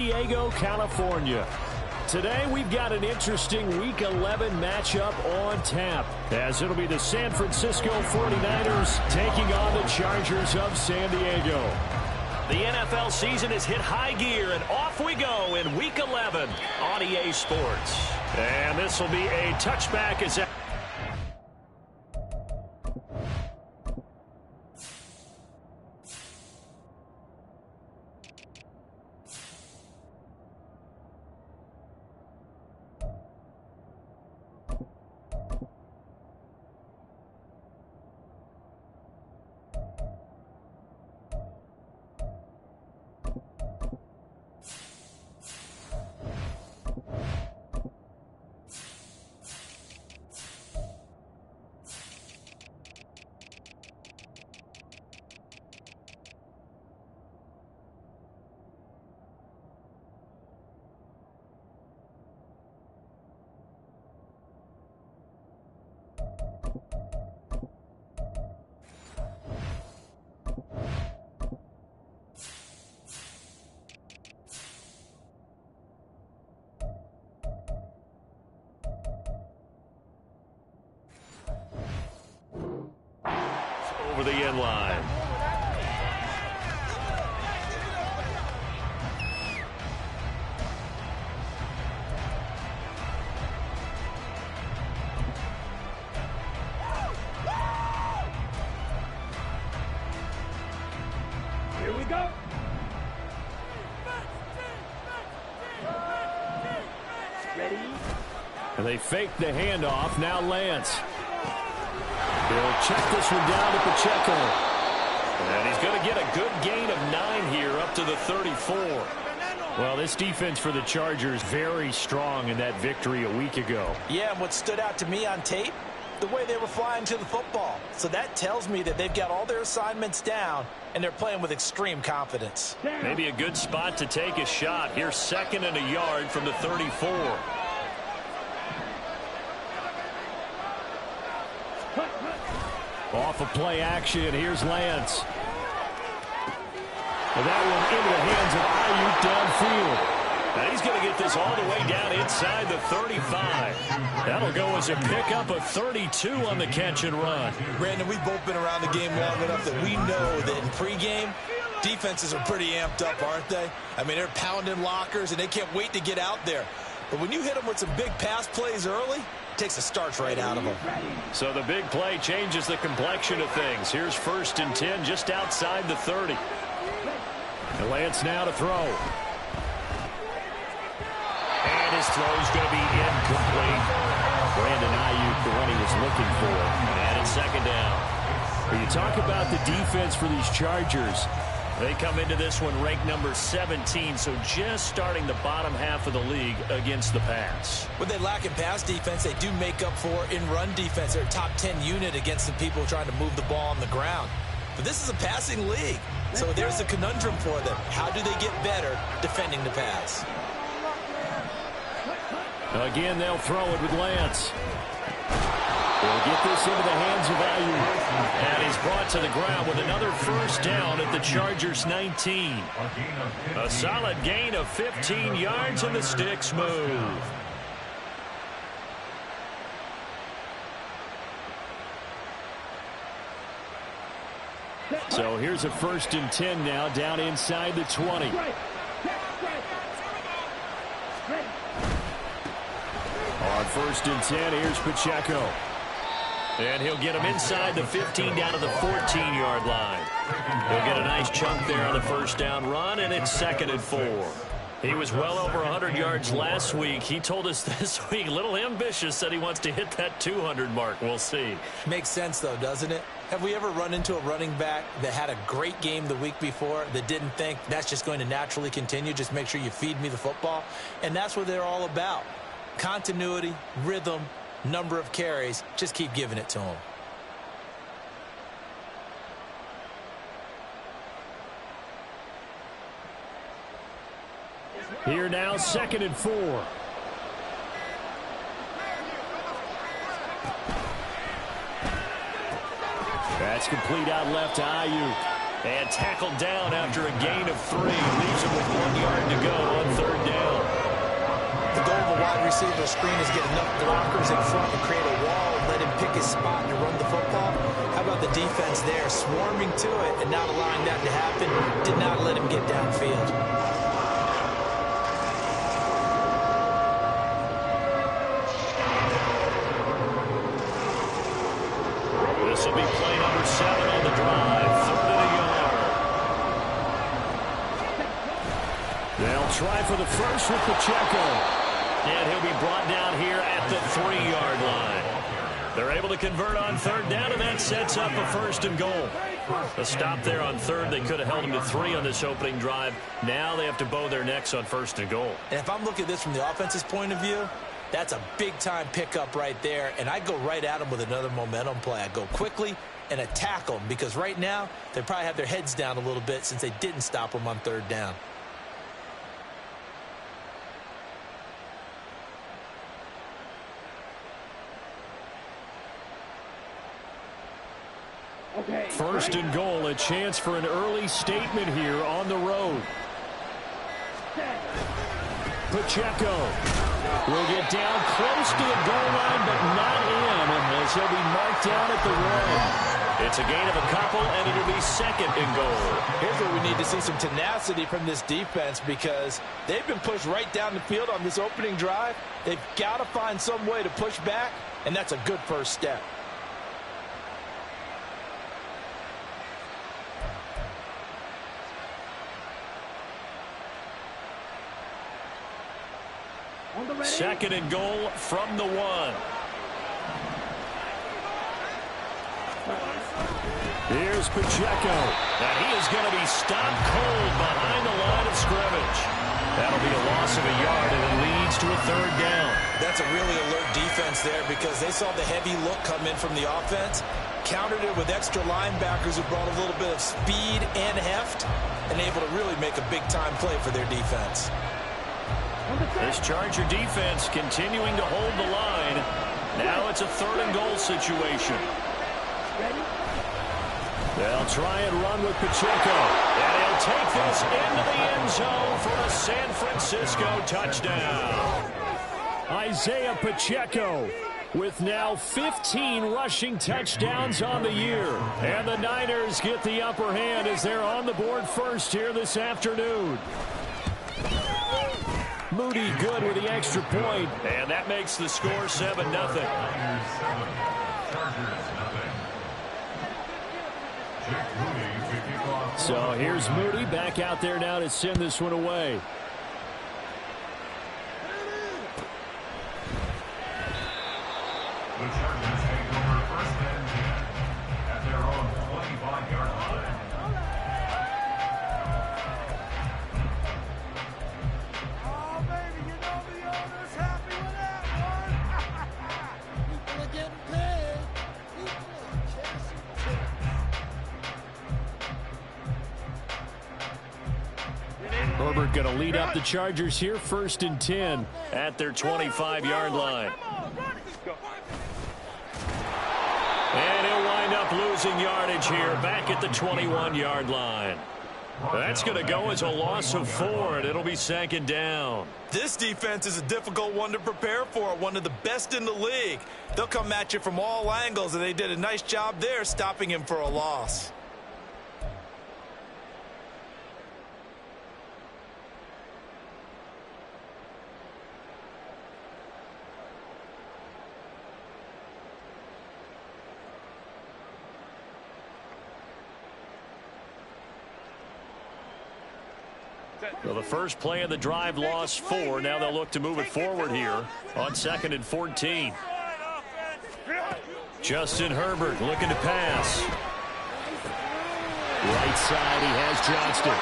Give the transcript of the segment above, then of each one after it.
Diego, California. Today we've got an interesting Week 11 matchup on tap, as it'll be the San Francisco 49ers taking on the Chargers of San Diego. The NFL season has hit high gear, and off we go in Week 11 on EA Sports. And this will be a touchback as over the end line. Here we go. Ready? And they fake the handoff. Now Lance. He'll check this one down to Pacheco. And he's going to get a good gain of 9 here up to the 34. Well, this defense for the Chargers very strong in that victory a week ago. Yeah, and what stood out to me on tape, the way they were flying to the football. So that tells me that they've got all their assignments down, and they're playing with extreme confidence. Maybe a good spot to take a shot. Here's 2nd and a yard from the 34. Off of play action, here's Lance. And that one into the hands of Ayuk downfield. And he's going to get this all the way down inside the 35. That'll go as a pickup of 32 on the catch and run. Brandon, we've both been around the game long enough that we know that in pregame, defenses are pretty amped up, aren't they? I mean, they're pounding lockers, and they can't wait to get out there. But when you hit them with some big pass plays early, it takes the starch right out of them. So the big play changes the complexion of things. Here's 1st and 10 just outside the 30. And Lance now to throw. And his throw's going to be incomplete. Brandon Ayuk, the one he was looking for. And it's 2nd down. When you talk about the defense for these Chargers, they come into this one ranked number 17, so just starting the bottom half of the league against the pass. When they lack in pass defense, they do make up for in run defense. They're a top 10 unit against the people trying to move the ball on the ground. But this is a passing league, so there's a conundrum for them. How do they get better defending the pass? Again, they'll throw it with Lance. They'll get this into the hands of Ayuk. And he's brought to the ground with another 1st down at the Chargers 19. A solid gain of 15 yards, and the sticks move. So here's a 1st and 10 now down inside the 20. On 1st and 10, here's Pacheco. And he'll get him inside the 15 down to the 14-yard line. He'll get a nice chunk there on the 1st down run, and it's 2nd and 4. He was well over 100 yards last week. He told us this week, a little ambitious, said he wants to hit that 200 mark. We'll see. Makes sense, though, doesn't it? Have we ever run into a running back that had a great game the week before that didn't think that's just going to naturally continue? Just make sure you feed me the football. And that's what they're all about. Continuity, rhythm, number of carries. Just keep giving it to them. Here now, 2nd and 4. That's complete out left to Ayuk. And tackled down after a gain of 3. Leaves him with 1 yard to go on 3rd down. The goal of a wide receiver screen is get enough blockers in front to create a wall and let him pick his spot and run the football. How about the defense there, swarming to it and not allowing that to happen? Did not let him get downfield. This will be play number 7 on the drive. 3rd and a yard. They'll try for the first with Pacheco. And he'll be brought down here at the 3-yard line. They're able to convert on 3rd down, and that sets up a 1st and goal. A stop there on 3rd. They could have held him to 3 on this opening drive. Now they have to bow their necks on 1st and goal. And if I'm looking at this from the offense's point of view, that's a big-time pickup right there, and I go right at them with another momentum play. I go quickly and attack them because right now they probably have their heads down a little bit since they didn't stop them on 3rd down. Okay. 1st and goal, a chance for an early statement here on the road. Pacheco will get down close to the goal line, but not in, as he'll be marked down at the 1. It's a gain of a couple, and it'll be 2nd and goal. Here's where we need to see some tenacity from this defense because they've been pushed right down the field on this opening drive. They've got to find some way to push back, and that's a good first step. On the ready. 2nd and goal from the 1. Here's Pacheco. And he is going to be stopped cold behind the line of scrimmage. That'll be a loss of a yard, and it leads to a 3rd down. That's a really alert defense there because they saw the heavy look come in from the offense, countered it with extra linebackers who brought a little bit of speed and heft, and able to really make a big-time play for their defense. This Charger defense continuing to hold the line. Now it's a 3rd and goal situation. Ready? They'll try and run with Pacheco. And he'll take this into the end zone for a San Francisco touchdown. Isaiah Pacheco with now 15 rushing touchdowns on the year. And the Niners get the upper hand as they're on the board first here this afternoon. Moody good with the extra point. And that makes the score 7-0. So here's Moody back out there now to send this one away. The Chargers take over 1st and 10 at their own 25-yard line. Oh, baby, you know the owner's happy with that one. People are getting paid. People are chasing tickets. Herbert going to lead up the Chargers here, 1st and 10. At their 25-yard line. And he'll wind up losing yardage here back at the 21-yard line. That's going to go as a loss of 4, and it'll be 2nd down. This defense is a difficult one to prepare for, one of the best in the league. They'll come at you from all angles, and they did a nice job there stopping him for a loss. Well, the first play of the drive lost 4. Now they'll look to move it forward here on 2nd and 14. Justin Herbert looking to pass. Right side, he has Johnston.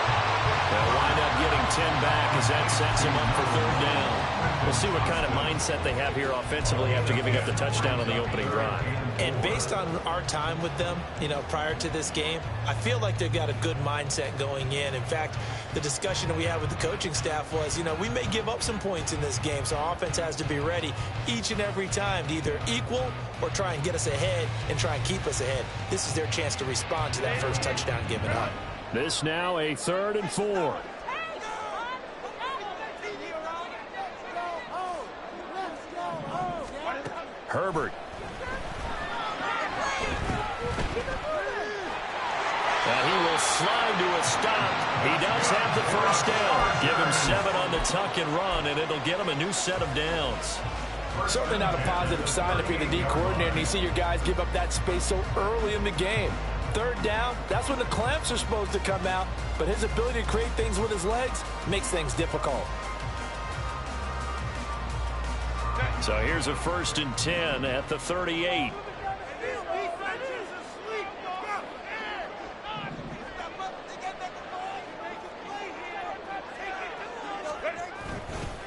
They'll wind up getting 10 back as that sets him up for 3rd down. We'll see what kind of mindset they have here offensively after giving up the touchdown on the opening drive. And based on our time with them, prior to this game, I feel like they've got a good mindset going in. In fact, the discussion that we had with the coaching staff was, we may give up some points in this game, so our offense has to be ready each and every time to either equal or try and get us ahead and try and keep us ahead. This is their chance to respond to that first touchdown given up. This now a 3rd and 4. Herbert. And he will slide to a stop. He does have the first down. Give him 7 on the tuck and run, and it'll get him a new set of downs. Certainly not a positive sign if you're the D coordinator and you see your guys give up that space so early in the game. 3rd down, that's when the clamps are supposed to come out, but his ability to create things with his legs makes things difficult. So here's a 1st and 10 at the 38.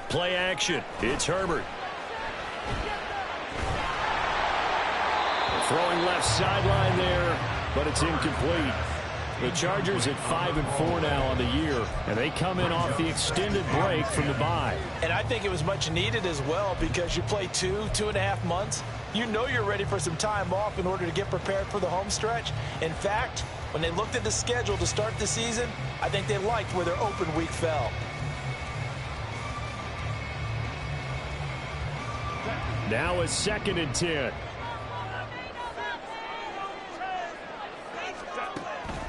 Play action. It's Herbert. Throwing left sideline there, but it's incomplete. The Chargers at 5 and 4 now on the year, and they come in off the extended break from the bye. And I think it was much needed as well because you play 2.5 months. You know you're ready for some time off in order to get prepared for the home stretch. In fact, when they looked at the schedule to start the season, I think they liked where their open week fell. Now a 2nd and 10.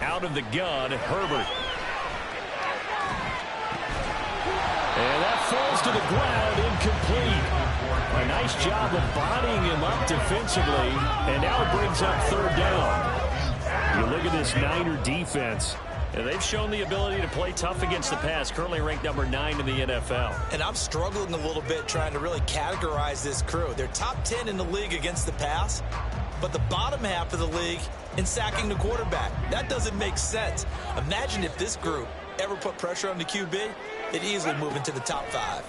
Out of the gun, Herbert. And that falls to the ground, incomplete. A nice job of bodying him up defensively, and now it brings up 3rd down. You look at this Niner defense. And they've shown the ability to play tough against the pass, currently ranked number 9 in the NFL. And I'm struggling a little bit trying to really categorize this crew. They're top 10 in the league against the pass, but the bottom half of the league in sacking the quarterback. That doesn't make sense. Imagine if this group ever put pressure on the QB, they'd easily move into the top 5.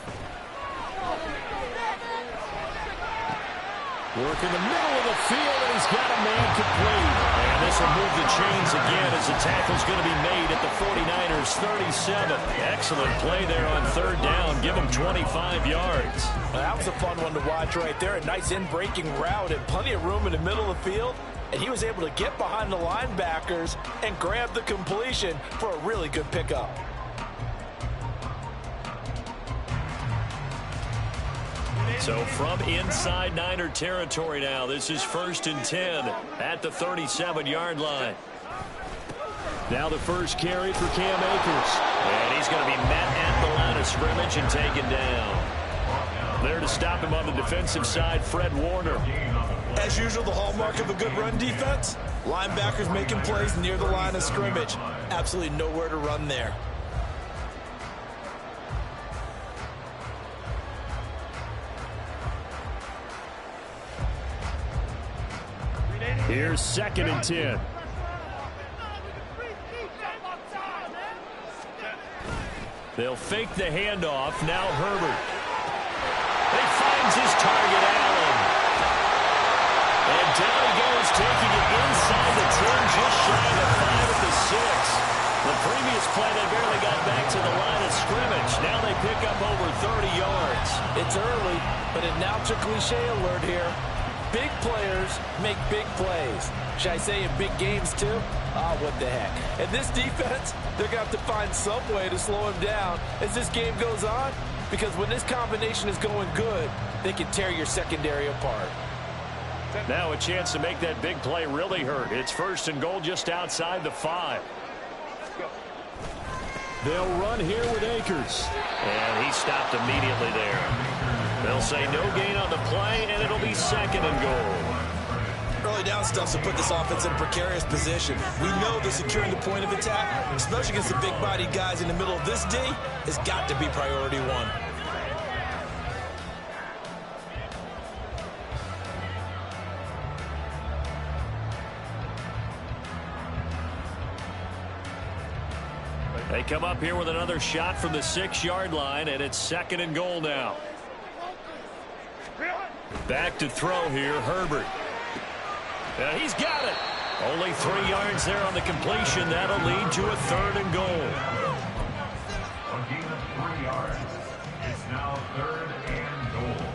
Work in the middle of the field, and he's got a man complete. And this will move the chains again as the tackle's going to be made at the 49ers' 37. Excellent play there on 3rd down. Give him 25 yards. Well, that was a fun one to watch right there. A nice in-breaking route and plenty of room in the middle of the field. And he was able to get behind the linebackers and grab the completion for a really good pickup. So from inside Niner territory now, this is 1st and 10 at the 37-yard line. Now the first carry for Cam Akers. And he's going to be met at the line of scrimmage and taken down. There to stop him on the defensive side, Fred Warner. As usual, the hallmark of a good run defense, linebackers making plays near the line of scrimmage. Absolutely nowhere to run there. Here's 2nd and 10. They'll fake the handoff. Now Herbert. He finds his target, Allen. And down he goes, taking it inside the 10, just shy of the 5 at the 6. The previous play, they barely got back to the line of scrimmage. Now they pick up over 30 yards. It's early, but it now to cliche alert here. Big players make big plays. Should I say in big games too? Ah, what the heck. And this defense, they're going to have to find some way to slow him down as this game goes on, because when this combination is going good, they can tear your secondary apart. Now a chance to make that big play really hurt. It's 1st and goal just outside the 5. They'll run here with Akers. And he stopped immediately there. They'll say no gain on the play, and it'll be 2nd and goal. Early down stuff to put this offense in a precarious position. We know that securing the point of attack, especially against the big-bodied guys in the middle of this D, has got to be priority 1. They come up here with another shot from the 6-yard line, and it's 2nd and goal now. Back to throw here, Herbert. And he's got it. Only 3 yards there on the completion. That'll lead to a 3rd and goal. A gain of 3 yards. It's now 3rd and goal.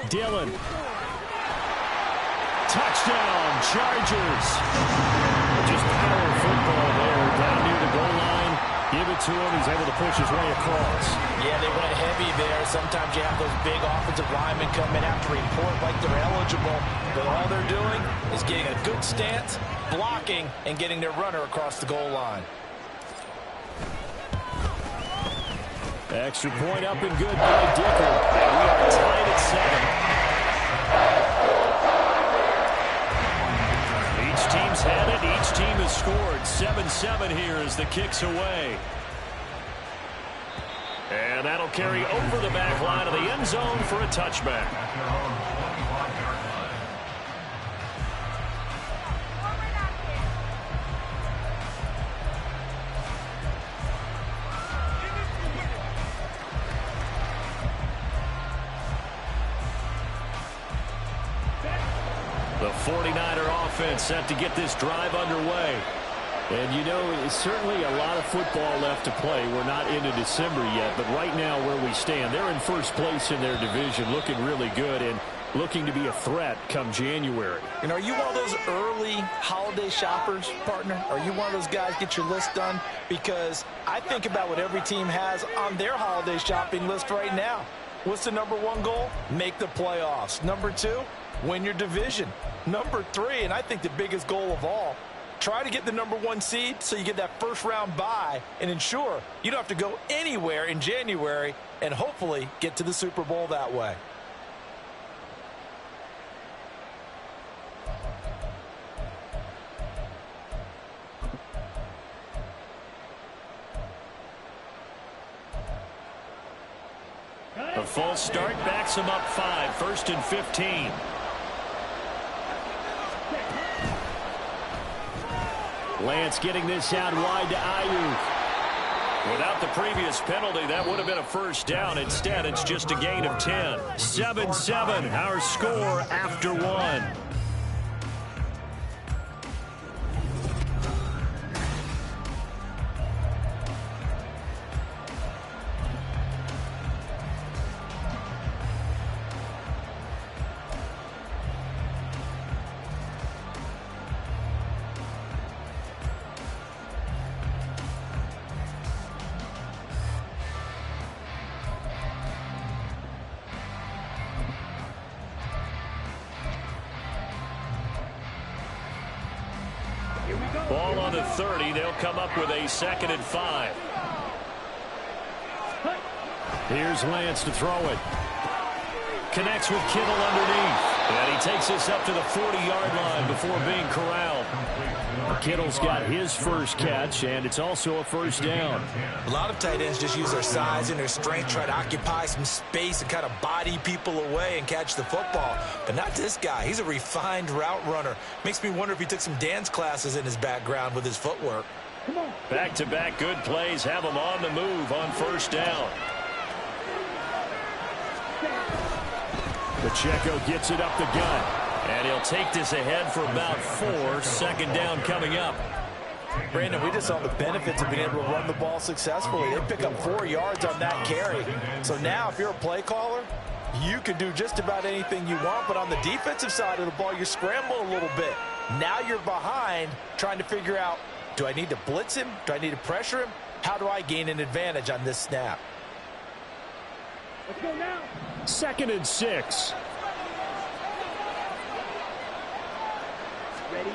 Dillon. Touchdown, Chargers. Just power football there down near the goal line. Give it to him. He's able to push his way across. Yeah, they went heavy there. Sometimes you have those big offensive linemen come in, have to report like they're eligible. But all they're doing is getting a good stance, blocking, and getting their runner across the goal line. Extra point up and good by Dicker. And we are tied at 7. Each team's had it. Each team has scored. 7-7 here as the kick's away. And that'll carry over the back line of the end zone for a touchback. The 49er offense set to get this drive underway. And, you know, it's certainly a lot of football left to play. We're not into December yet, but right now where we stand, they're in first place in their division, looking really good and looking to be a threat come January. And are you one of those early holiday shoppers, partner? Are you one of those guys get your list done? Because I think about what every team has on their holiday shopping list right now. What's the #1 goal? Make the playoffs. #2, win your division. #3, and I think the biggest goal of all, try to get the #1 seed so you get that first round bye and ensure you don't have to go anywhere in January and hopefully get to the Super Bowl that way. A false start backs him up 5, 1st and 15. Lance getting this out wide to Ayuk. Without the previous penalty, that would have been a first down. Instead, it's just a gain of 10. 7-7, our score after 1. Ball on the 30. They'll come up with a 2nd and 5. Here's Lance to throw it. Connects with Kittle underneath. And he takes this up to the 40-yard line before being corralled. Kittle's got his first catch, and it's also a first down. A lot of tight ends just use their size and their strength, try to occupy some space and kind of body people away and catch the football. But not this guy. He's a refined route runner. Makes me wonder if he took some dance classes in his background with his footwork. Back-to-back good plays have him on the move on first down. Pacheco gets it up the gut. And he'll take this ahead for about 4. 2nd down coming up. Brandon, we just saw the benefits of being able to run the ball successfully. They pick up 4 yards on that carry. So now if you're a play caller, you can do just about anything you want. But on the defensive side of the ball, you scramble a little bit. Now you're behind trying to figure out, do I need to blitz him? Do I need to pressure him? How do I gain an advantage on this snap? Let's go now. 2nd and 6. Ready?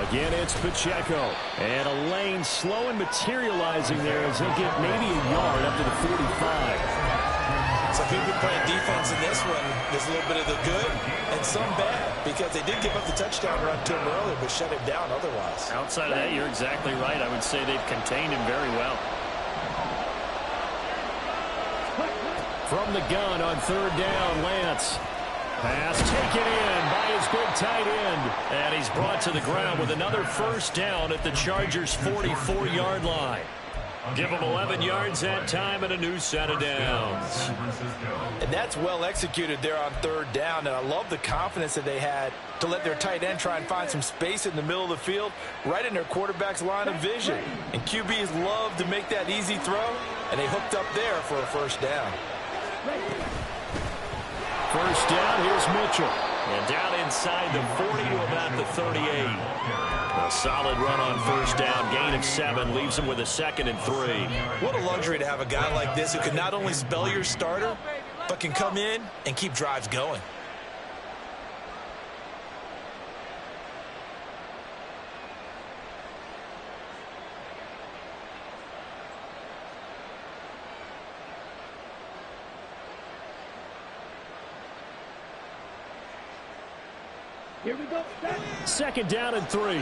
Again, it's Pacheco. And a lane slow and materializing there as he'll get maybe a yard up to the 45. So if you've been playing defense in this one, there's a little bit of the good and some bad, because they did give up the touchdown run to him earlier, but shut him down otherwise. Outside of that, you're exactly right. I would say they've contained him very well. From the gun on 3rd down, Lance. Pass taken in by his big tight end. And he's brought to the ground with another first down at the Chargers' 44-yard line. Give them 11 yards that time and a new set of downs. And that's well executed there on 3rd down. And I love the confidence that they had to let their tight end try and find some space in the middle of the field, right in their quarterback's line of vision. And QBs love to make that easy throw, and they hooked up there for a first down. First down, here's Mitchell. And down inside the 40 to about the 38. A solid run on first down. Gain of 7 leaves him with a 2nd and 3. What a luxury to have a guy like this who can not only spell your starter, but can come in and keep drives going. Here we go. Second down and 3.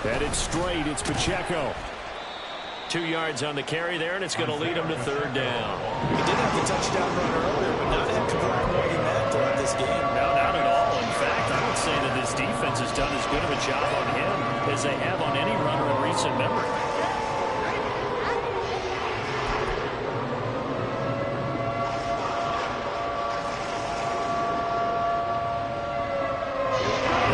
Headed straight, it's Pacheco. 2 yards on the carry there, and it's going to lead him to 3rd down. He did have the touchdown run earlier, but not have to provide more than that throughout this game. No, not at all. In fact, I would say that this defense has done as good of a job on him as they have on any runner in recent memory.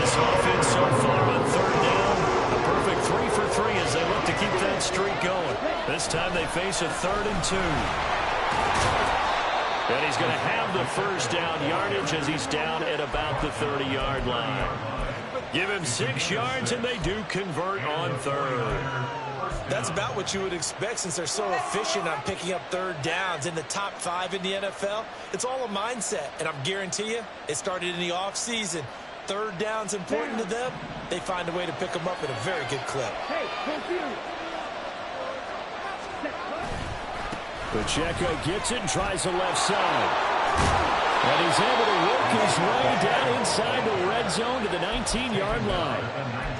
This offense so far on 3rd down, a perfect 3 for 3 as they look to keep that streak going. This time they face a 3rd and 2. And he's going to have the first down yardage as he's down at about the 30-yard line. Give him 6 yards, and they do convert on 3rd. That's about what you would expect since they're so efficient on picking up 3rd downs. In the top 5 in the NFL, it's all a mindset. And I'm guarantee you, it started in the offseason. 3rd down's important to them. They find a way to pick them up at a very good clip. Hey, confused. Pacheco gets it and tries the left side. And he's able to work his way down inside the red zone to the 19-yard line.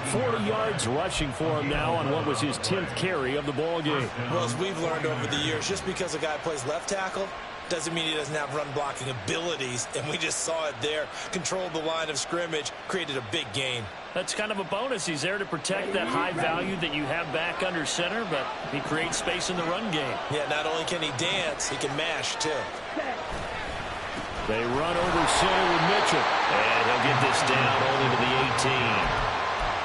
40 yards rushing for him now on what was his 10th carry of the ball game. Well, as we've learned over the years, just because a guy plays left tackle doesn't mean he doesn't have run-blocking abilities, and we just saw it there. Controlled the line of scrimmage, created a big gain. That's kind of a bonus. He's there to protect that high value that you have back under center, but he creates space in the run game. Yeah, not only can he dance, he can mash, too. They run over center with Mitchell. And he'll get this down only to the 18.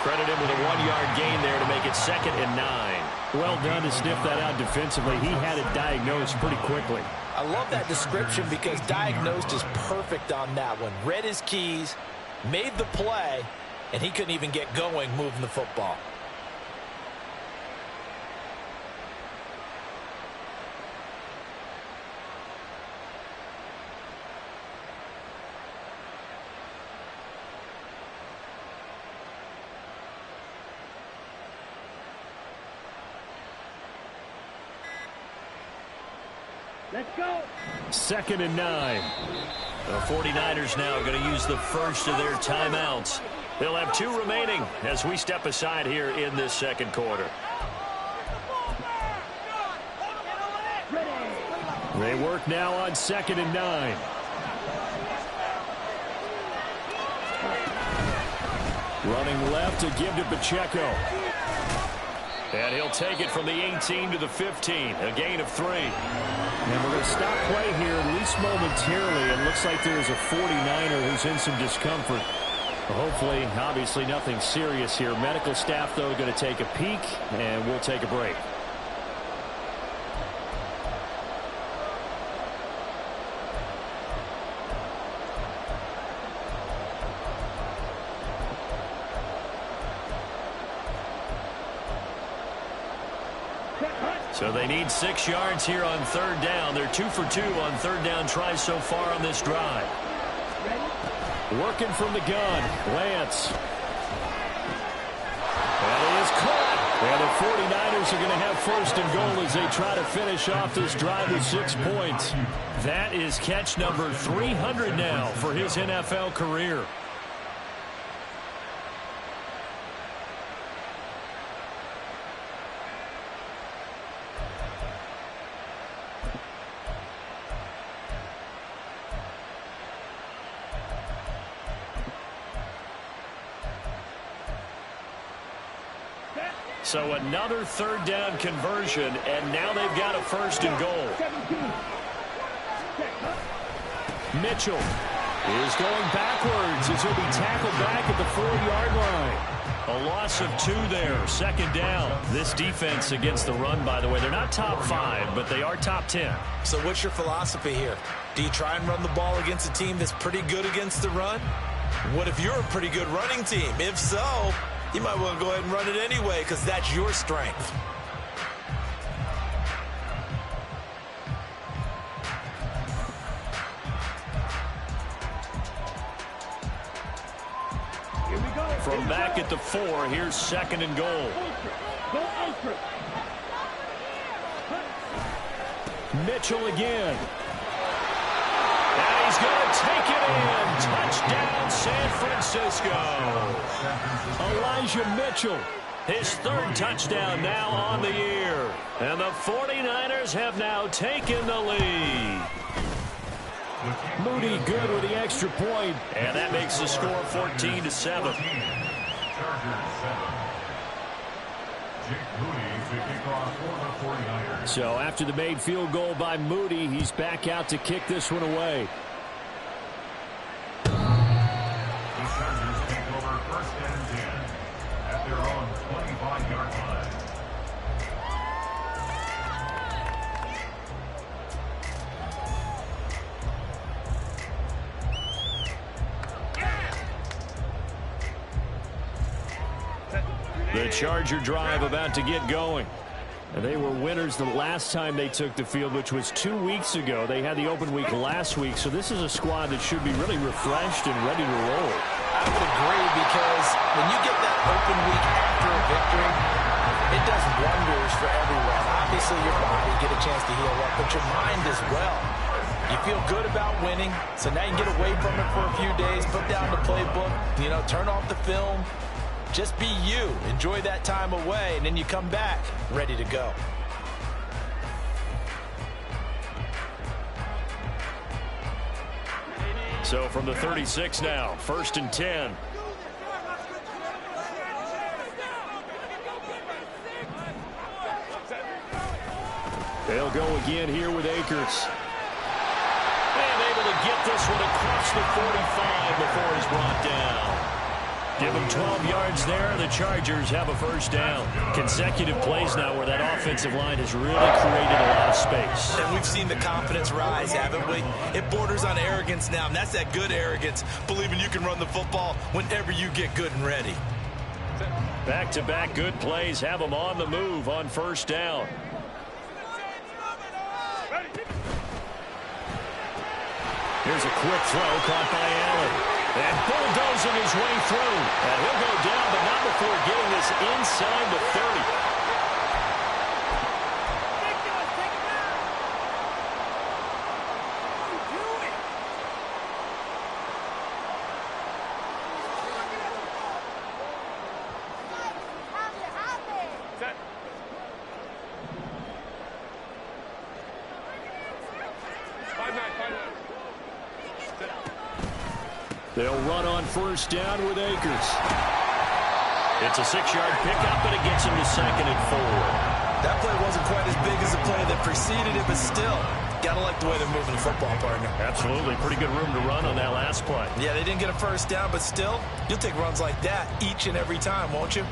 Credit him with a 1-yard gain there to make it 2nd and 9. Well done to sniff that out defensively. He had it diagnosed pretty quickly. I love that description because diagnosed is perfect on that one. Read his keys, made the play, and he couldn't even get going moving the football. Let's go. 2nd and 9. The 49ers now going to use the first of their timeouts. They'll have 2 remaining as we step aside here in this 2nd quarter. They work now on 2nd and 9. Running left to give to Pacheco. And he'll take it from the 18 to the 15, a gain of 3. And we're going to stop play here, at least momentarily. It looks like there is a 49er who's in some discomfort. Hopefully, obviously, nothing serious here. Medical staff, though, going to take a peek, and we'll take a break. So they need 6 yards here on 3rd down. They're 2 for 2 on 3rd down tries so far on this drive. Working from the gun, Lance. That is caught. And the 49ers are going to have 1st and goal as they try to finish off this drive with 6 points. That is catch number 300 now for his NFL career. So another 3rd down conversion, and now they've got a 1st and goal. Mitchell. is going backwards as he'll be tackled back at the 4-yard line. A loss of 2 there, second down. This defense against the run, by the way, they're not top 5, but they are top 10. So what's your philosophy here? Do you try and run the ball against a team that's pretty good against the run? What if you're a pretty good running team? If so, you might want to go ahead and run it anyway because that's your strength. From back at the 4, here's 2nd and goal. Go Omfl. Mitchell again. And he's going to take it in. Touchdown, San Francisco. Elijah Mitchell. His 3rd touchdown now on the year. And the 49ers have now taken the lead. Moody good with the extra point. And that makes the score 14-7. So after the made field goal by Moody, he's back out to kick this one away. The Chargers take over 1st and 10 at their own 25-yard line. The Charger drive about to get going. And they were winners the last time they took the field, which was 2 weeks ago. They had the open week last week, so this is a squad that should be really refreshed and ready to roll. I would agree because when you get that open week after a victory, it does wonders for everyone. Obviously, your body get a chance to heal up, but your mind as well. You feel good about winning, so now you can get away from it for a few days, put down the playbook, turn off the film. Just be you. Enjoy that time away, and then you come back ready to go. So from the 36 now, 1st and 10. They'll go again here with Akers. And able to get this one across the 45 before he's brought down. Give him 12 yards there. The Chargers have a 1st down. Consecutive plays now where that offensive line has really created a lot of space. And we've seen the confidence rise, haven't we? It borders on arrogance now, and that's that good arrogance, believing you can run the football whenever you get good and ready. Back-to-back good plays have them on the move on 1st down. Here's a quick throw caught by Allen. And bulldozing his way through. And he'll go down, but not before getting this inside the 30. They'll run on 1st down with Akers. It's a 6-yard pickup, and it gets him to 2nd and 4. That play wasn't quite as big as the play that preceded it, but still, gotta like the way they're moving the football, partner. Absolutely. Pretty good room to run on that last play. Yeah, they didn't get a 1st down, but still, you'll take runs like that each and every time, won't you?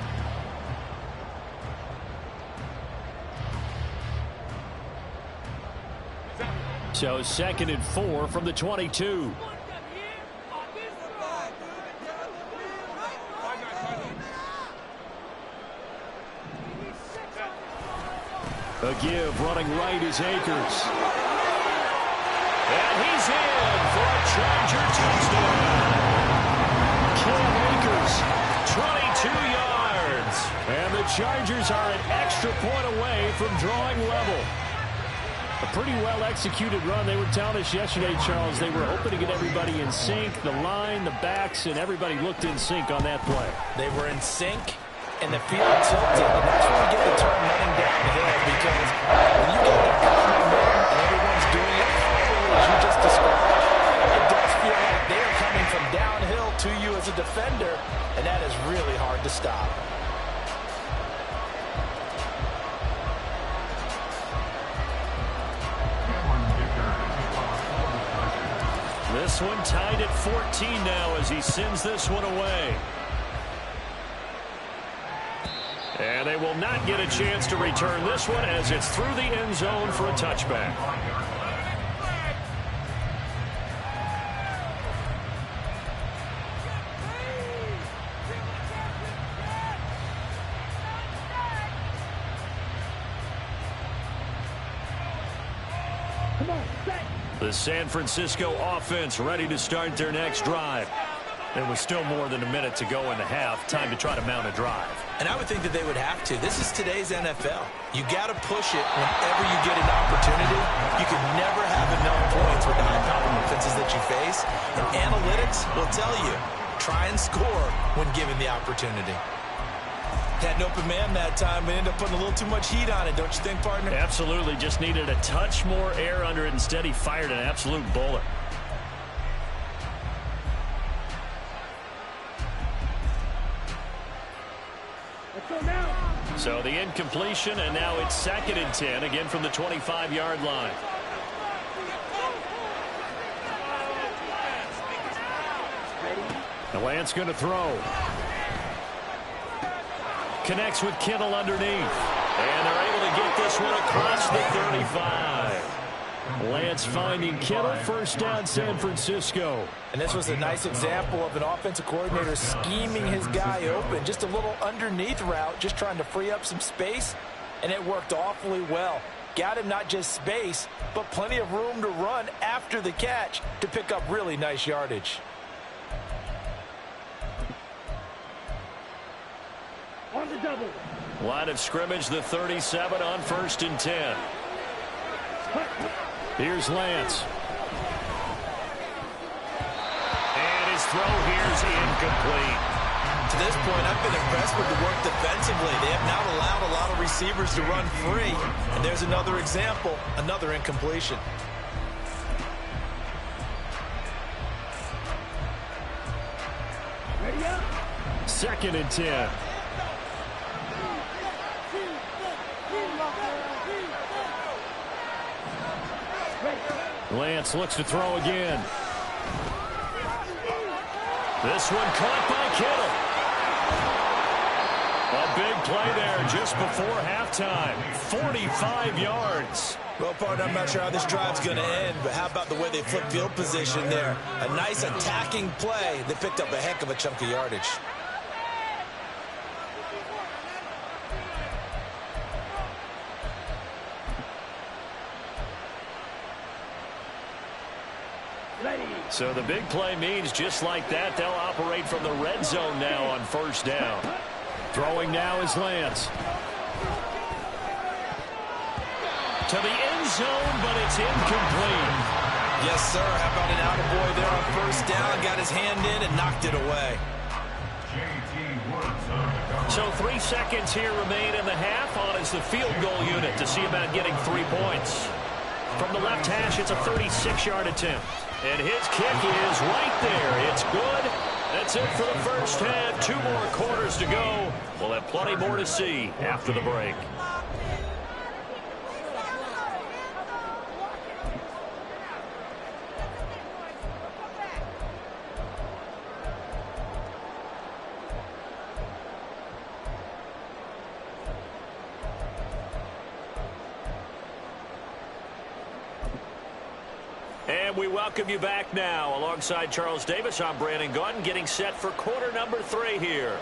So 2nd and 4 from the 22. A give running right is Akers. And he's in for a Charger touchdown. Cam Akers, 22 yards. And the Chargers are an extra point away from drawing level. A pretty well-executed run. They were telling us yesterday, Charles, they were hoping to get everybody in sync. The line, the backs, and everybody looked in sync on that play. They were in sync, and the field tilted, and that's when we get the turn running down the hill, because when you get that kind of momentum and everyone's doing it properly as you just described, it does feel like they are coming from downhill to you as a defender, and that is really hard to stop. This one tied at 14 now as he sends this one away. And they will not get a chance to return this one as it's through the end zone for a touchback. The San Francisco offense ready to start their next drive. There was still more than a minute to go in the half. Time to try to mount a drive. And I would think that they would have to. This is today's NFL. You got to push it whenever you get an opportunity. You can never have enough points with the high-powered offenses that you face. And analytics will tell you, try and score when given the opportunity. Had an open man that time, but ended up putting a little too much heat on it, don't you think, partner? Absolutely. Just needed a touch more air under it. Instead, he fired an absolute bullet. So the incompletion, and now it's 2nd and 10, again from the 25-yard line. The Lance going to throw. Connects with Kittle underneath. And they're able to get this one across the 35. Lance finding Kittle, first down San Francisco. And this was a nice example of an offensive coordinator scheming his guy open. Just a little underneath route, just trying to free up some space, and it worked awfully well. Got him not just space, but plenty of room to run after the catch to pick up really nice yardage. On the double. Line of scrimmage, the 37 on 1st and 10. Here's Lance. And his throw here's incomplete. To this point, I've been impressed with the work defensively. They have not allowed a lot of receivers to run free. And there's another example, another incompletion. Ready up. 2nd and 10. Lance looks to throw again. This one caught by Kittle. A big play there just before halftime. 45 yards. Well, partner, I'm not sure how this drive's going to end, but how about the way they flip field position there? A nice attacking play that picked up a heck of a chunk of yardage. So the big play means just like that, they'll operate from the red zone now on 1st down. Throwing now is Lance. To the end zone, but it's incomplete. Yes, sir. How about an attaboy there on 1st down? Got his hand in and knocked it away. So 3 seconds here remain in the half. On is the field goal unit to see about getting 3 points. From the left hash, it's a 36-yard attempt. And his kick is right there. It's good. That's it for the first half. 2 more quarters to go. We'll have plenty more to see after the break. And we welcome you back now. Alongside Charles Davis, I'm Brandon Gunn, getting set for quarter number 3 here.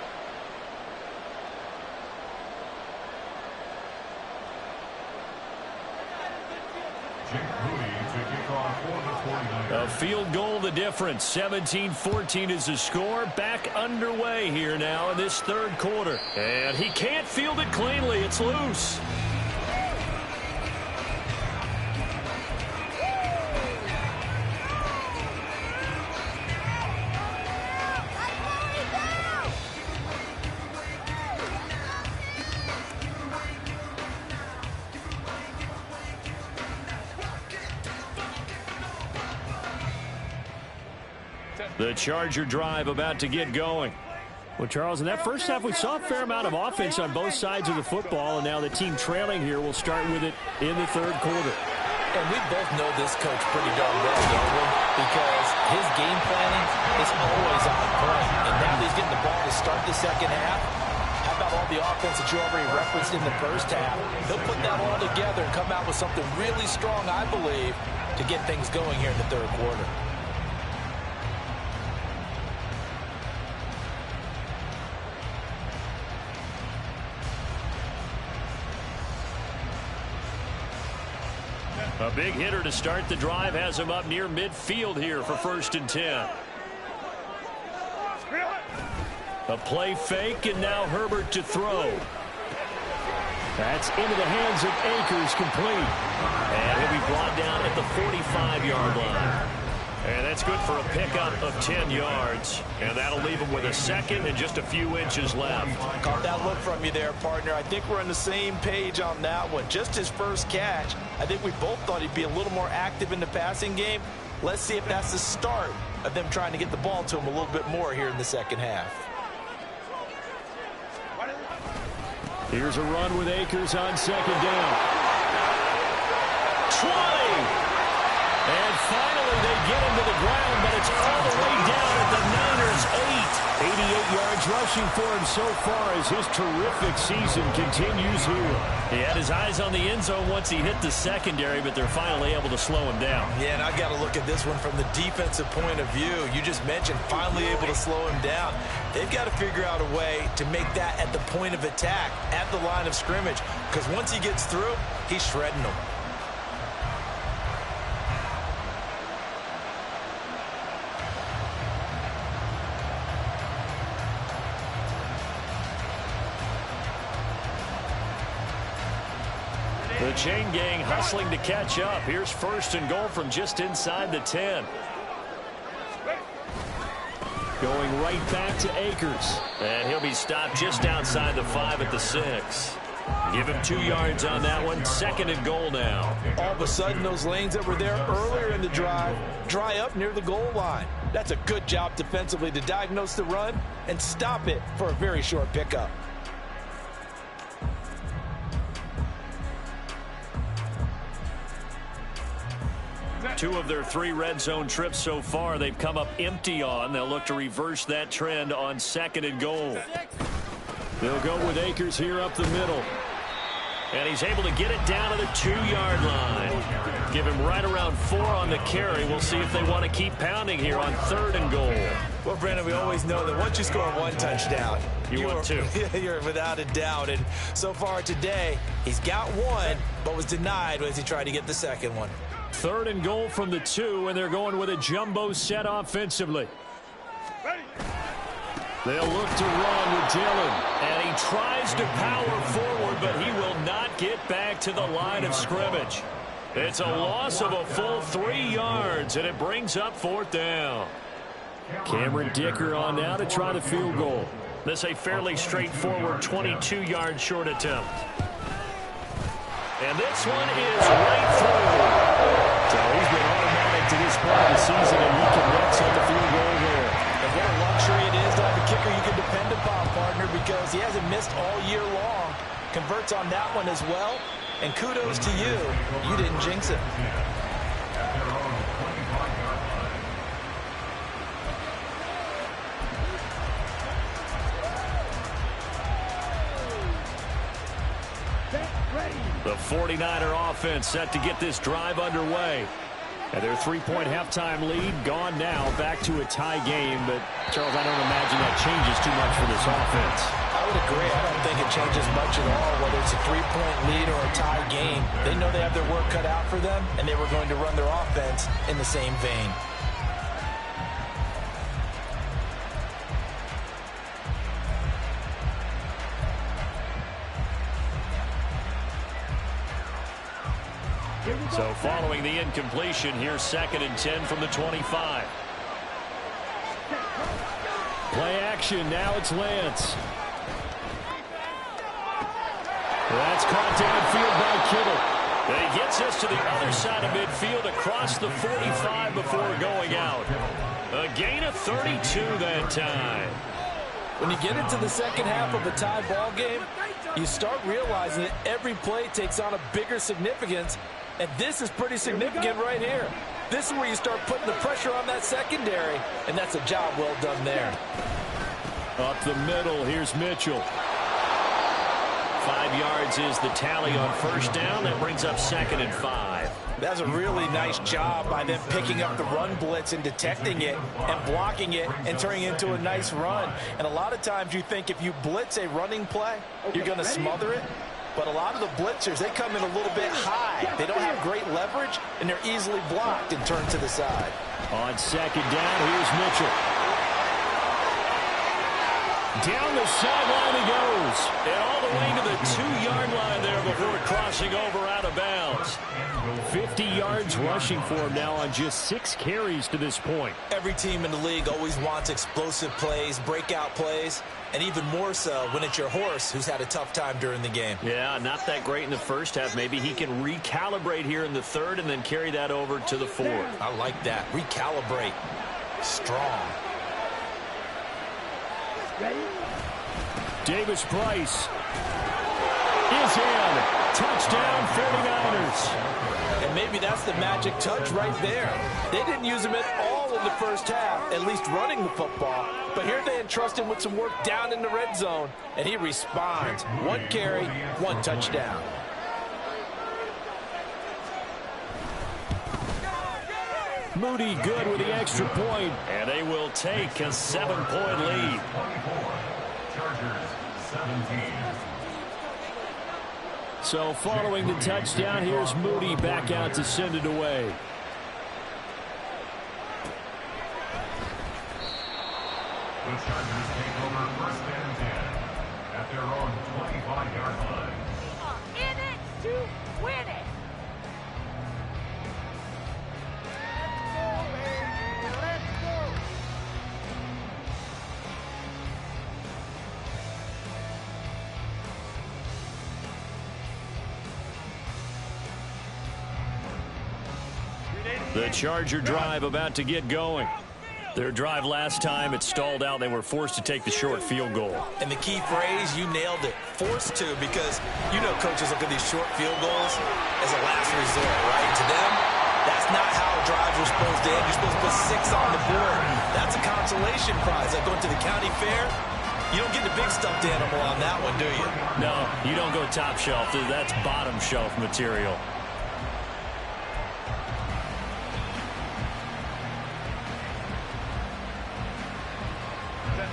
A field goal the difference. 17-14 is the score. Back underway here now in this 3rd quarter. And he can't field it cleanly. It's loose. The Charger drive about to get going. Well, Charles, in that first half, we saw a fair amount of offense on both sides of the football, and now the team trailing here will start with it in the 3rd quarter. And we both know this coach pretty darn well, don't we? Because his game planning is always on point. And now he's getting the ball to start the second half. How about all the offense that you already referenced in the first half? He'll put that all together and come out with something really strong, I believe, to get things going here in the third quarter. A big hitter to start the drive has him up near midfield here for 1st and 10. A play fake, and now Herbert to throw. That's into the hands of Akers, complete. And he'll be brought down at the 45-yard line. And that's good for a pickup of 10 yards. And that'll leave him with a second and just a few inches left. Caught that look from you there, partner. I think we're on the same page on that one. Just his first catch. I think we both thought he'd be a little more active in the passing game. Let's see if that's the start of them trying to get the ball to him a little bit more here in the second half. Here's a run with Akers on 2nd down. 20! And finally, they get him to the ground, but it's all the way down at the Niners' 8. 88 yards rushing for him so far as his terrific season continues here. He had his eyes on the end zone once he hit the secondary, but they're finally able to slow him down. Yeah, and I got to look at this one from the defensive point of view. You just mentioned finally able to slow him down. They've got to figure out a way to make that at the point of attack, at the line of scrimmage, because once he gets through, he's shredding them. The chain gang hustling to catch up. Here's 1st and goal from just inside the 10. Going right back to Akers. And he'll be stopped just outside the 5 at the 6. Give him 2 yards on that one. 2nd and goal now. All of a sudden, those lanes that were there earlier in the drive dry up near the goal line. That's a good job defensively to diagnose the run and stop it for a very short pickup. Two of their 3 red zone trips so far they've come up empty on. They'll look to reverse that trend on 2nd and goal. They'll go with Akers here up the middle. And he's able to get it down to the 2-yard line. Give him right around 4 on the carry. We'll see if they want to keep pounding here on 3rd and goal. Well, Brandon, we always know that once you score 1 touchdown, you want 2. You're without a doubt. And so far today, he's got 1, but was denied as he tried to get the second one. 3rd and goal from the 2, and they're going with a jumbo set offensively. They'll look to run with Dillon, and he tries to power forward, but he will not get back to the line of scrimmage. It's a loss of a full 3 yards, and it brings up 4th down. Cameron Dicker on now to try the field goal. This a fairly straightforward 22-yard short attempt. And this one is right through. So he's been automatic to this part of the season, and he connects on the field goal there. And what a luxury it is to have a kicker you can depend upon, partner, because he hasn't missed all year long. Converts on that one as well. And kudos to you. You didn't jinx it. The 49er offense set to get this drive underway. And their 3-point halftime lead gone now, back to a tie game. But, Charles, I don't imagine that changes too much for this offense. I would agree. I don't think it changes much at all, whether it's a 3-point lead or a tie game. They know they have their work cut out for them, and they were going to run their offense in the same vein. So following the incompletion, here's 2nd and 10 from the 25. Play action, now it's Lance. That's caught downfield by Kittle. And he gets us to the other side of midfield across the 45 before going out. A gain of 32 that time. When you get into the second half of a tie ball game, you start realizing that every play takes on a bigger significance And this is pretty significant right here. This is where you start putting the pressure on that secondary, and that's a job well done there. Up the middle, here's Mitchell. 5 yards is the tally on first down. That brings up 2nd and 5. That's a really nice job by them picking up the run blitz and detecting it and blocking it and turning it into a nice run. And a lot of times you think if you blitz a running play, you're going to smother it. But a lot of the blitzers, they come in a little bit high. They don't have great leverage, and they're easily blocked and turned to the side. On 2nd down, here's Mitchell. Down the sideline he goes. And all the way to the 2-yard line there before crossing over out of bounds. 50 yards rushing for him now on just 6 carries to this point. Every team in the league always wants explosive plays, breakout plays, and even more so when it's your horse who's had a tough time during the game. Yeah, not that great in the first half. Maybe he can recalibrate here in the third and then carry that over to the fourth. I like that. Recalibrate. Strong. Davis Price is in. Touchdown 49ers. And maybe that's the magic touch right there. They didn't use him at all in the first half, at least running the football. But here they entrust him with some work down in the red zone, and he responds. 1 carry, 1 touchdown. Moody good with the extra point. And they will take a 7-point lead. Chargers 17. So following the touchdown, here's Moody back out to send it away. The Chargers take over 1st and 10 at their own 25-yard line. In it to win it. Let's go. The Charger drive about to get going. Their drive last time, it stalled out. They were forced to take the short field goal. And the key phrase, you nailed it. Forced to, because you know coaches look at these short field goals as a last resort, right? To them, that's not how drives are supposed to end. You're supposed to put 6 on the board. That's a consolation prize. Like going to the county fair, you don't get the big stuffed animal on that one, do you? No, you don't go top shelf. That's bottom shelf material.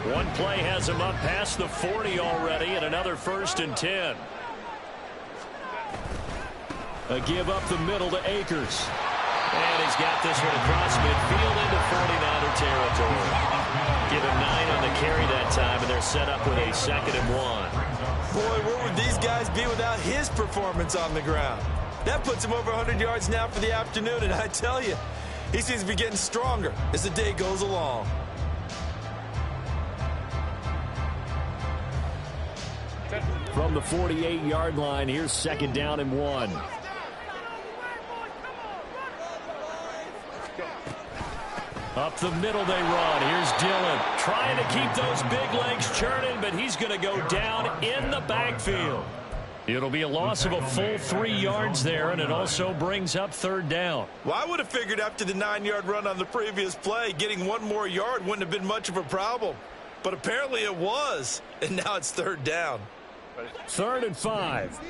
One play has him up past the 40 already, and another 1st and 10. A give up the middle to Akers. And he's got this one across midfield into 49er territory. Give him 9 on the carry that time, and they're set up with a 2nd and 1. Boy, where would these guys be without his performance on the ground? That puts him over 100 yards now for the afternoon, and I tell you, he seems to be getting stronger as the day goes along. From the 48-yard line, here's 2nd down and 1. Up the middle they run. Here's Dillon trying to keep those big legs churning, but he's going to go down in the backfield. It'll be a loss of a full 3 yards there, and it also brings up 3rd down. Well, I would have figured after the 9-yard run on the previous play, getting 1 more yard wouldn't have been much of a problem. But apparently it was, and now it's 3rd down. 3rd and 5.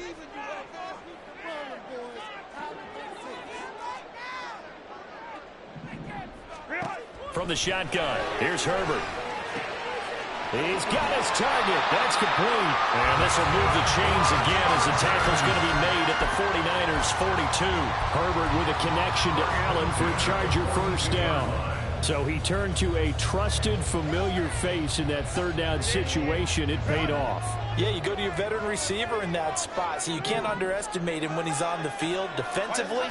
From the shotgun, here's Herbert. He's got his target. That's complete. And this will move the chains again as the tackle's going to be made at the 49ers 42. Herbert with a connection to Allen for a Charger 1st down. So he turned to a trusted, familiar face in that 3rd down situation. It paid off. Yeah, you go to your veteran receiver in that spot, so you can't underestimate him when he's on the field. Defensively,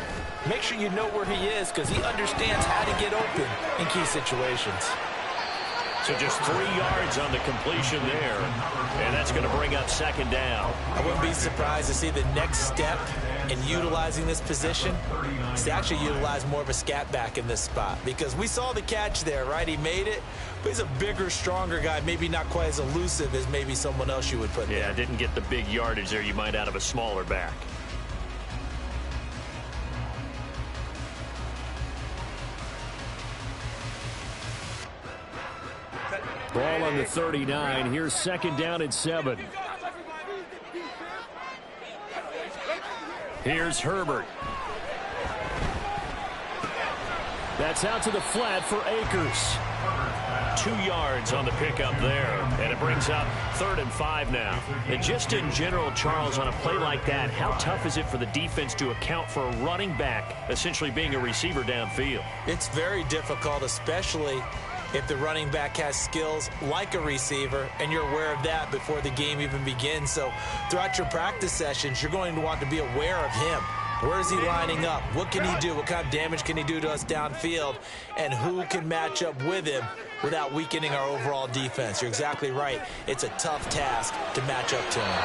make sure you know where he is because he understands how to get open in key situations. So just 3 yards on the completion there, and that's going to bring up 2nd down. I wouldn't be surprised to see the next step in utilizing this position is to actually utilize more of a scat back in this spot because we saw the catch there, right? He made it, but he's a bigger, stronger guy, maybe not quite as elusive as maybe someone else you would put there. Yeah, didn't get the big yardage there you might out of a smaller back. Ball on the 39. Here's second down and 7. Here's Herbert. That's out to the flat for Akers. 2 yards on the pickup there, and it brings up 3rd and 5 now. And just in general, Charles, on a play like that, how tough is it for the defense to account for a running back essentially being a receiver downfield? It's very difficult, especially if the running back has skills like a receiver, and you're aware of that before the game even begins. So throughout your practice sessions, you're going to want to be aware of him. Where is he lining up? What can he do? What kind of damage can he do to us downfield? And who can match up with him without weakening our overall defense? You're exactly right. It's a tough task to match up to him.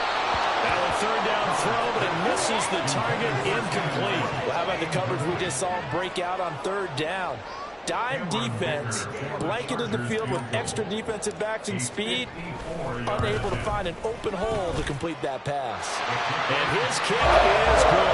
Now a 3rd down throw, but it misses the target, incomplete. Well, how about the coverage we just saw him break out on 3rd down? Dime defense, blanketed the field with extra defensive backs and speed, unable to find an open hole to complete that pass. And his kick is good.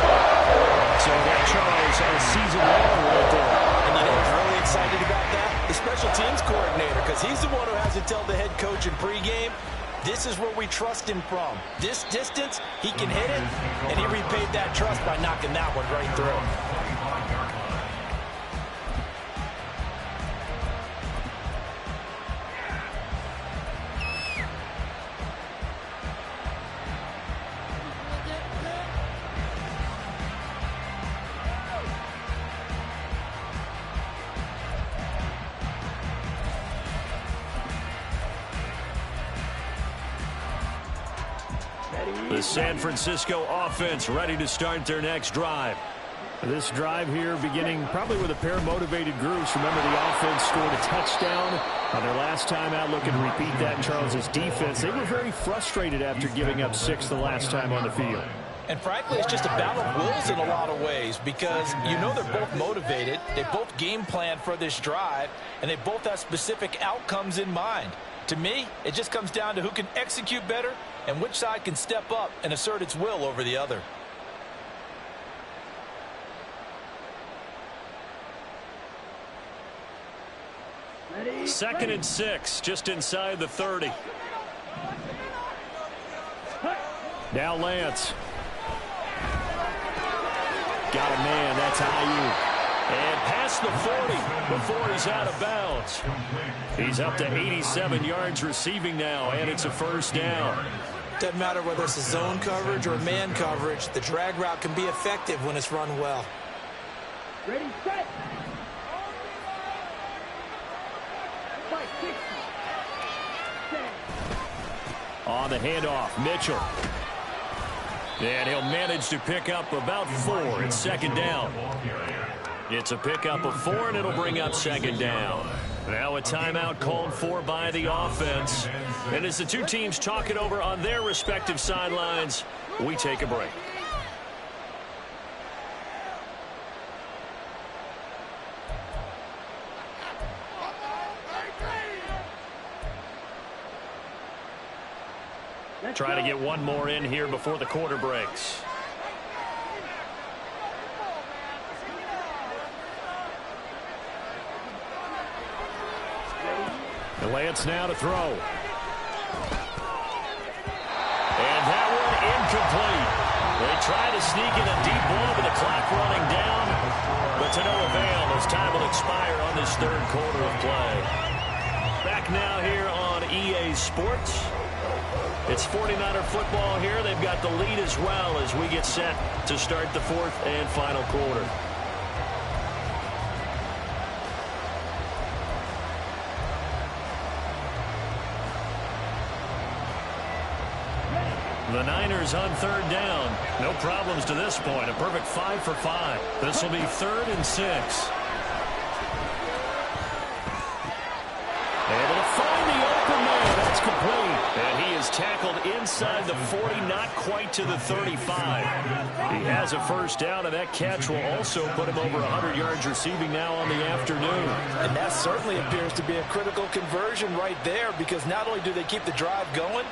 So that, Charles, a season long right there. And you know what's really excited about that? The special teams coordinator, because he's the one who has to tell the head coach in pregame, this is where we trust him from. This distance, he can hit it, and he repaid that trust by knocking that one right through. The San Francisco offense ready to start their next drive. This drive here beginning probably with a pair of motivated groups. Remember, the offense scored a touchdown on their last time out. Looking to repeat that in Charles's defense. They were very frustrated after giving up 6 the last time on the field. And frankly, it's just a battle of wills in a lot of ways, because you know they're both motivated. They both game plan for this drive, and they both have specific outcomes in mind. To me, it just comes down to who can execute better and which side can step up and assert its will over the other. Ready? 2nd and 6, just inside the 30. Now Lance. Got a man. That's Ayuk. And past the 40 before he's out of bounds. He's up to 87 yards receiving now, and it's a 1st down. Doesn't matter whether it's a zone coverage or man coverage, the drag route can be effective when it's run well. Ready, set. Fight, 60. Set. On the handoff, Mitchell. And he'll manage to pick up about 4. It's 2nd down. It's a pickup of 4, and it'll bring up 2nd down. Now a timeout called for by the offense. And as the two teams talk it over on their respective sidelines, we take a break. Try to get one more in here before the quarter breaks. The Lance now to throw. And that one incomplete. They try to sneak in a deep ball with the clock running down, but to no avail as time will expire on this 3rd quarter of play. Back now here on EA Sports. It's 49er football here. They've got the lead as well as we get set to start the 4th and final quarter. The Niners on 3rd down. No problems to this point. A perfect 5 for 5. This will be 3rd and 6. Able to find the open man. That's complete. And he is tackled inside the 40, not quite to the 35. He has a 1st down, and that catch will also put him over 100 yards receiving now on the afternoon. And that certainly appears to be a critical conversion right there, because not only do they keep the drive going,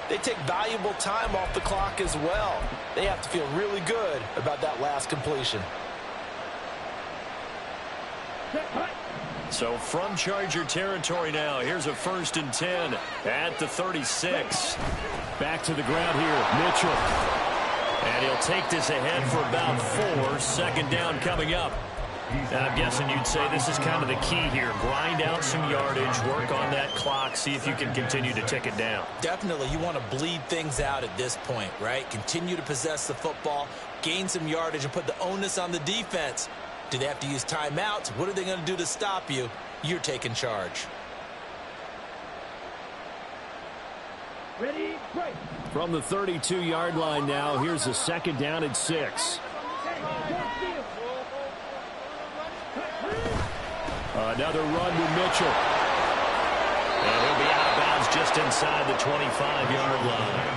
they take valuable time off the clock as well. They have to feel really good about that last completion. So from Charger territory now, here's a 1st and 10 at the 36. Back to the ground here, Mitchell. And he'll take this ahead for about 4. 2nd down coming up. And I'm guessing you'd say this is kind of the key here. Grind out some yardage, work on that clock, see if you can continue to tick it down. Definitely, you want to bleed things out at this point, right? Continue to possess the football, gain some yardage, and put the onus on the defense. Do they have to use timeouts? What are they going to do to stop you? You're taking charge. Ready, break. From the 32-yard line now, here's a 2nd down and 6. Another run to Mitchell. And he'll be out of bounds just inside the 25-yard line.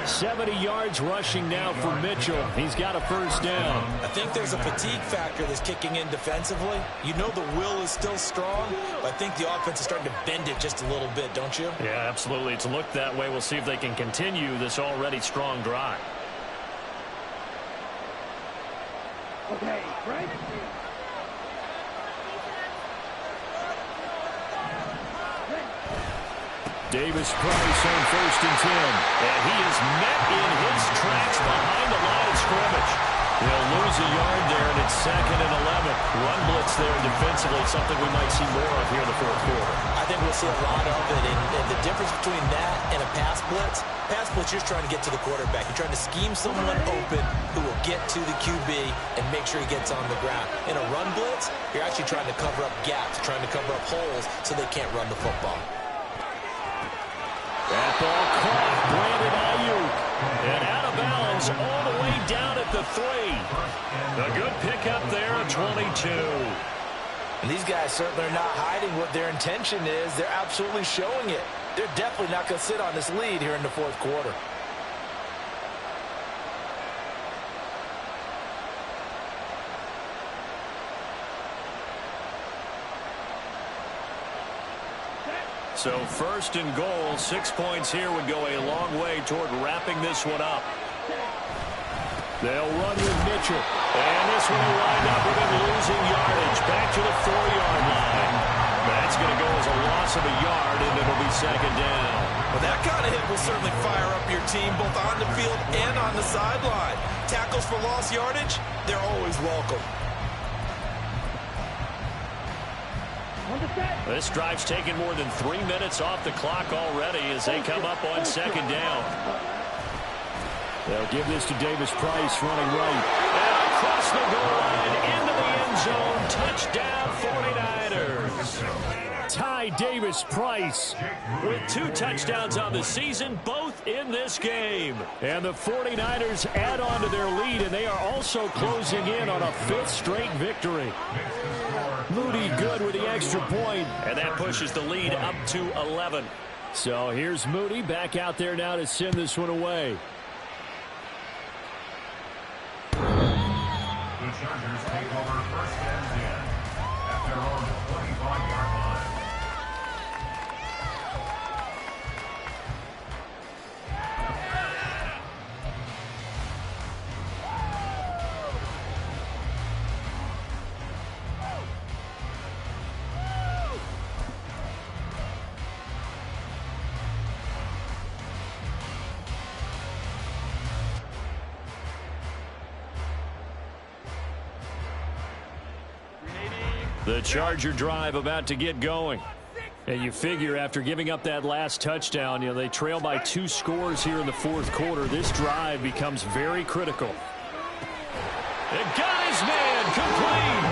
70 yards rushing now for Mitchell. He's got a 1st down. I think there's a fatigue factor that's kicking in defensively. You know the will is still strong, but I think the offense is starting to bend it just a little bit, don't you? Yeah, absolutely. It's looked that way. We'll see if they can continue this already strong drive. Okay, right. Davis Price on 1st and 10. And he is met in his tracks behind the line of scrimmage. He'll lose a yard there, and it's 2nd and 11. Run blitz there defensively, something we might see more of here in the 4th quarter. I think we'll see a lot of it, and the difference between that and a pass blitz, you're trying to get to the quarterback. You're trying to scheme someone open who will get to the QB and make sure he gets on the ground. In a run blitz, you're actually trying to cover up gaps, trying to cover up holes so they can't run the football. That ball caught Brandon Ayuk. And out of bounds all the way down at the 3. A good pickup there at 22. And these guys certainly are not hiding what their intention is. They're absolutely showing it. They're definitely not going to sit on this lead here in the 4th quarter. So 1st and goal, 6 points here would go a long way toward wrapping this one up. They'll run with Mitchell. And this one will wind up with him losing yardage. Back to the 4-yard line. That's going to go as a loss of a yard, and it'll be 2nd down. Well, that kind of hit will certainly fire up your team both on the field and on the sideline. Tackles for lost yardage, they're always welcome. This drive's taken more than 3 minutes off the clock already as they come up on 2nd down. They'll give this to Davis Price running right. And across the goal line into the end zone. Touchdown 49ers. Ty Davis Price with 2 touchdowns on the season, both in this game. And the 49ers add on to their lead, and they are also closing in on a 5th straight victory. Moody good with the extra point. And that pushes the lead up to 11. So here's Moody back out there now to send this one away. The Chargers take over 1st and 10 at their own 25-yard line. The Charger drive about to get going. And you figure after giving up that last touchdown, they trail by 2 scores here in the 4th quarter. This drive becomes very critical. And got his man complete.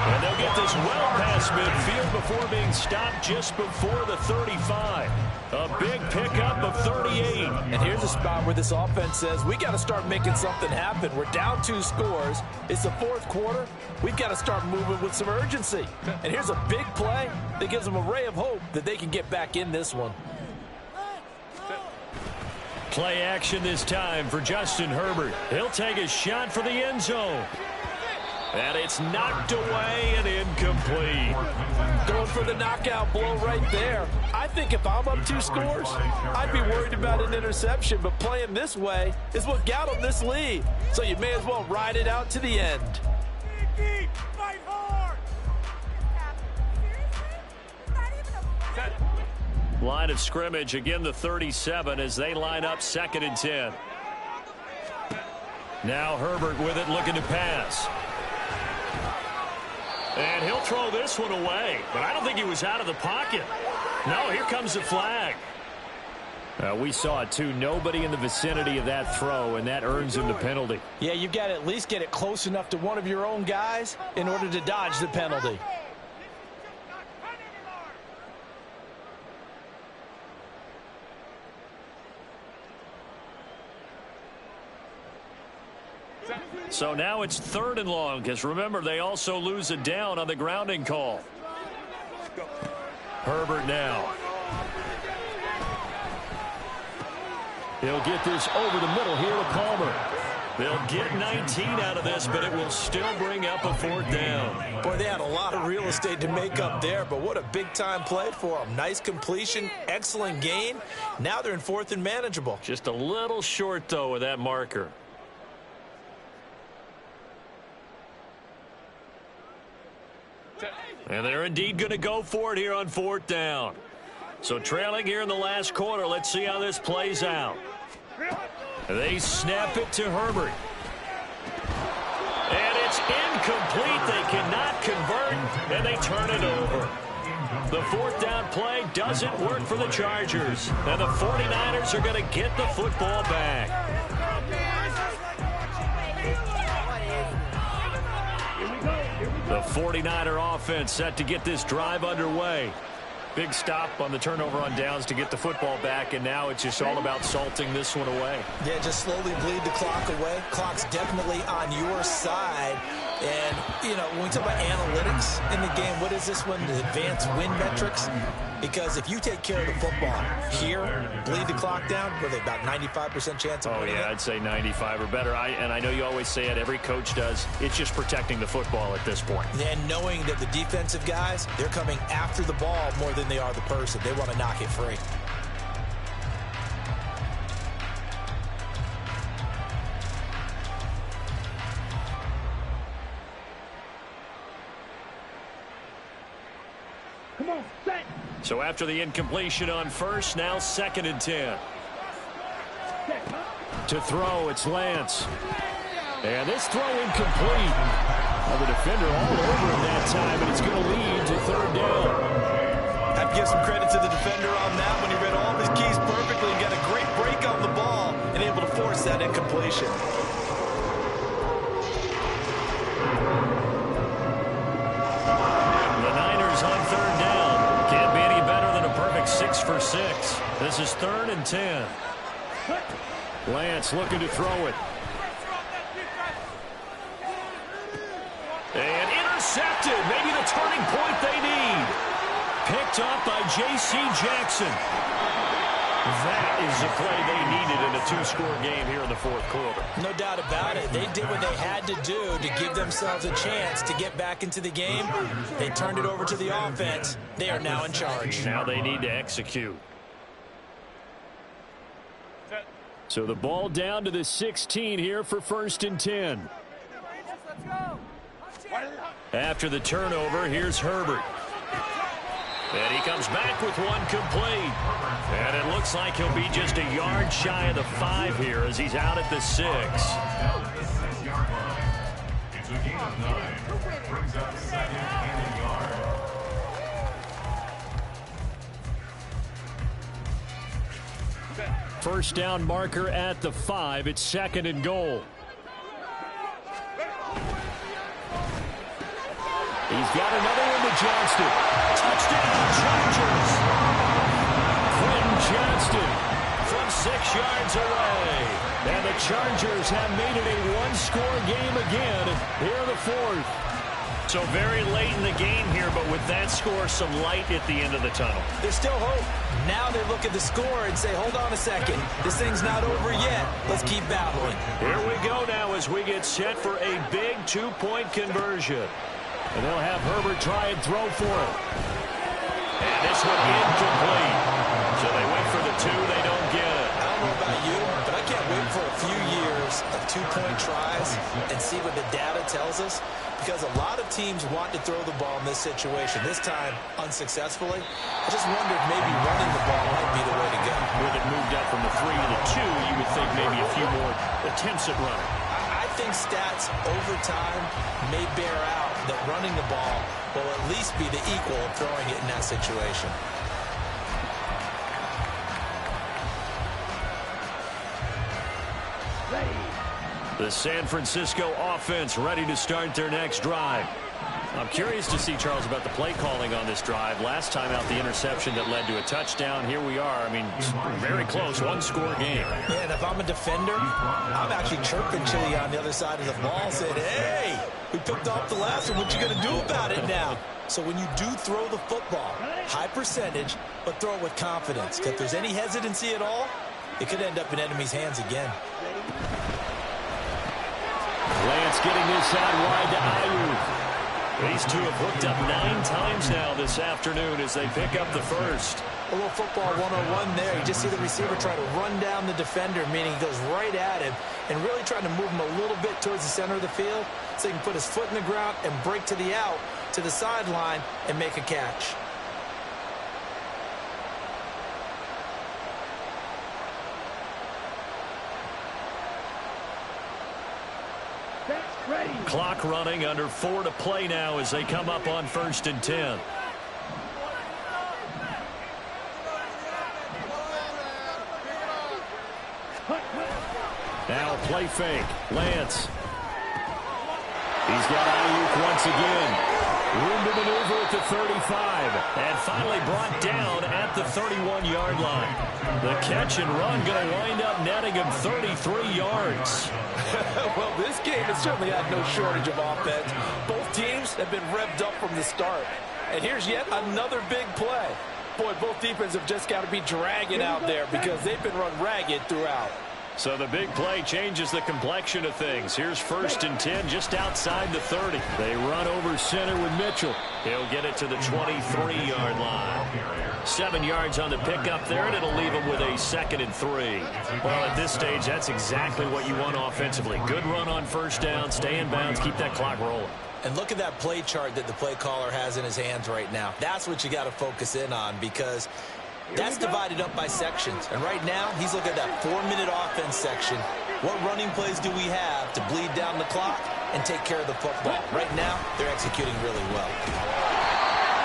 And they'll get this well past midfield before being stopped just before the 35. A big pickup of 38. And here's a spot where this offense says, we got to start making something happen. We're down 2 scores. It's the 4th quarter. We've got to start moving with some urgency. And here's a big play that gives them a ray of hope that they can get back in this one. Play action this time for Justin Herbert. He'll take a shot for the end zone. And it's knocked away and incomplete. Going for the knockout blow right there. I think if I'm up 2 scores, I'd be worried about an interception. But playing this way is what got them this lead. So you may as well ride it out to the end. Fight hard. Line of scrimmage, again the 37 as they line up 2nd and 10. Now Herbert with it, looking to pass. And he'll throw this one away, but I don't think he was out of the pocket. No, here comes the flag. We saw it too. Nobody in the vicinity of that throw, and that earns him the penalty. Yeah, you've got to at least get it close enough to one of your own guys in order to dodge the penalty. So now it's 3rd and long, because remember, they also lose a down on the grounding call. Herbert now. He'll get this over the middle here to Palmer. They'll get 19 out of this, but it will still bring up a 4th down. Boy, they had a lot of real estate to make up there, but what a big-time play for them. Nice completion, excellent gain. Now they're in 4th and manageable. Just a little short, though, with that marker. And they're indeed going to go for it here on 4th down. So trailing here in the last quarter, let's see how this plays out. They snap it to Herbert. And it's incomplete. They cannot convert, and they turn it over. The 4th down play doesn't work for the Chargers. And the 49ers are going to get the football back. The 49er offense set to get this drive underway. Big stop on the turnover on downs to get the football back, and now it's just all about salting this one away. Yeah, just slowly bleed the clock away. Clock's definitely on your side. And, you know, when we talk about analytics in the game, what is this one? The advanced win metrics? Because if you take care of the football here, bleed the clock down, were they about 95% chance of winning? Oh, yeah, I'd say 95 or better. And I know you always say it, every coach does. It's just protecting the football at this point. And knowing that the defensive guys, they're coming after the ball more than they are the person. They want to knock it free. Come on, set. So after the incompletion on 1st, now 2nd and 10. To throw, it's Lance. And this throw incomplete. Well, the defender all over him that time, and it's going to lead to 3rd down. I have to give some credit to the defender on that when he read all of his keys perfectly and got a great break on the ball and able to force that incompletion. The Niners on 3rd down. Can't be any better than a perfect 6 for 6. This is 3rd and 10. Lance looking to throw it. And intercepted. Maybe the turning point they need. Picked up by J.C. Jackson. That is the play they needed in a 2-score game here in the 4th quarter. No doubt about it. They did what they had to do to give themselves a chance to get back into the game. They turned it over to the offense. They are now in charge. Now they need to execute. So the ball down to the 16 here for 1st and 10. After the turnover, here's Herbert. And he comes back with one complete. And it looks like he'll be just a yard shy of the 5 here as he's out at the 6. It's a gain of 9. Brings up 2nd and a yard. First down marker at the 5. It's 2nd and goal. He's got another one to Johnston. Touchdown, Chargers. Quentin Johnston from 6 yards away. And the Chargers have made it a 1-score game again here in the 4th. So very late in the game here, but with that score, some light at the end of the tunnel. There's still hope. Now they look at the score and say, hold on a second. This thing's not over yet. Let's keep battling. Here we go now as we get set for a big 2-point conversion. And they'll have Herbert try and throw for it. And this one incomplete. So they wait for the 2. They don't get it. I don't know about you, but I can't wait for a few years of 2-point tries and see what the data tells us? Because a lot of teams want to throw the ball in this situation. This time, unsuccessfully. I just wonder if maybe running the ball might be the way to go. With it moved up from the 3 to the 2, you would think maybe a few more attempts at running. I think stats over time may bear out that running the ball will at least be the equal of throwing it in that situation. The San Francisco offense ready to start their next drive. I'm curious to see, Charles, about the play calling on this drive. Last time out, the interception that led to a touchdown. Here we are. I mean, very close, one-score game. Yeah, and if I'm a defender, I'm actually chirping Chili on the other side of the ball, saying, hey, we picked off the last one. What you going to do about it now? So when you do throw the football, high percentage, but throw it with confidence. Because if there's any hesitancy at all, it could end up in enemy's hands again. Lance getting this out wide to Ayuk. These two have hooked up 9 times now this afternoon as they pick up the first. A little football 101 there. You just see the receiver try to run down the defender, meaning he goes right at him and really trying to move him a little bit towards the center of the field so he can put his foot in the ground and break to the out, to the sideline, and make a catch. Clock running, under 4 to play now as they come up on 1st and 10. Now a play fake. Lance. He's got Ayuk once again. Room to maneuver at the 35. And finally brought down at the 31-yard line. The catch and run going to wind up netting him 33 yards. Well, this game has certainly had no shortage of offense. Both teams have been revved up from the start. And here's yet another big play. Boy, both defenses have just got to be dragging out there because they've been run ragged throughout. So the big play changes the complexion of things. Here's 1st and 10 just outside the 30. They run over center with Mitchell. He'll get it to the 23-yard line. 7 yards on the pickup there, and it'll leave him with a 2nd and 3. Well, at this stage, that's exactly what you want offensively. Good run on 1st down, stay in bounds, keep that clock rolling. And look at that play chart that the play caller has in his hands right now. That's what you got to focus in on because that's divided up by sections. And right now, he's looking at that 4-minute offense section. What running plays do we have to bleed down the clock and take care of the football? Right now, they're executing really well.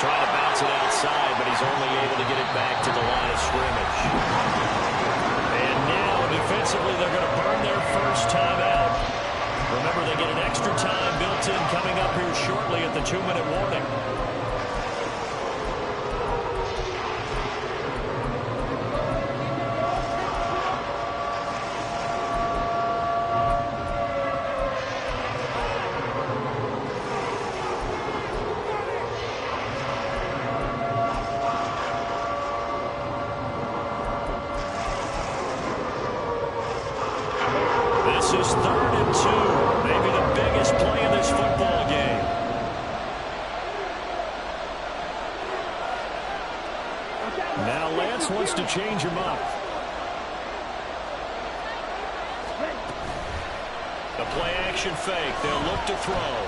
Trying to bounce it outside, but he's only able to get it back to the line of scrimmage. And now, defensively, they're going to burn their first time out. Remember, they get an extra time built in coming up here shortly at the 2-minute warning. This is 3rd and 2, maybe the biggest play in this football game. Now Lance wants to change him up. A play action fake. They'll look to throw.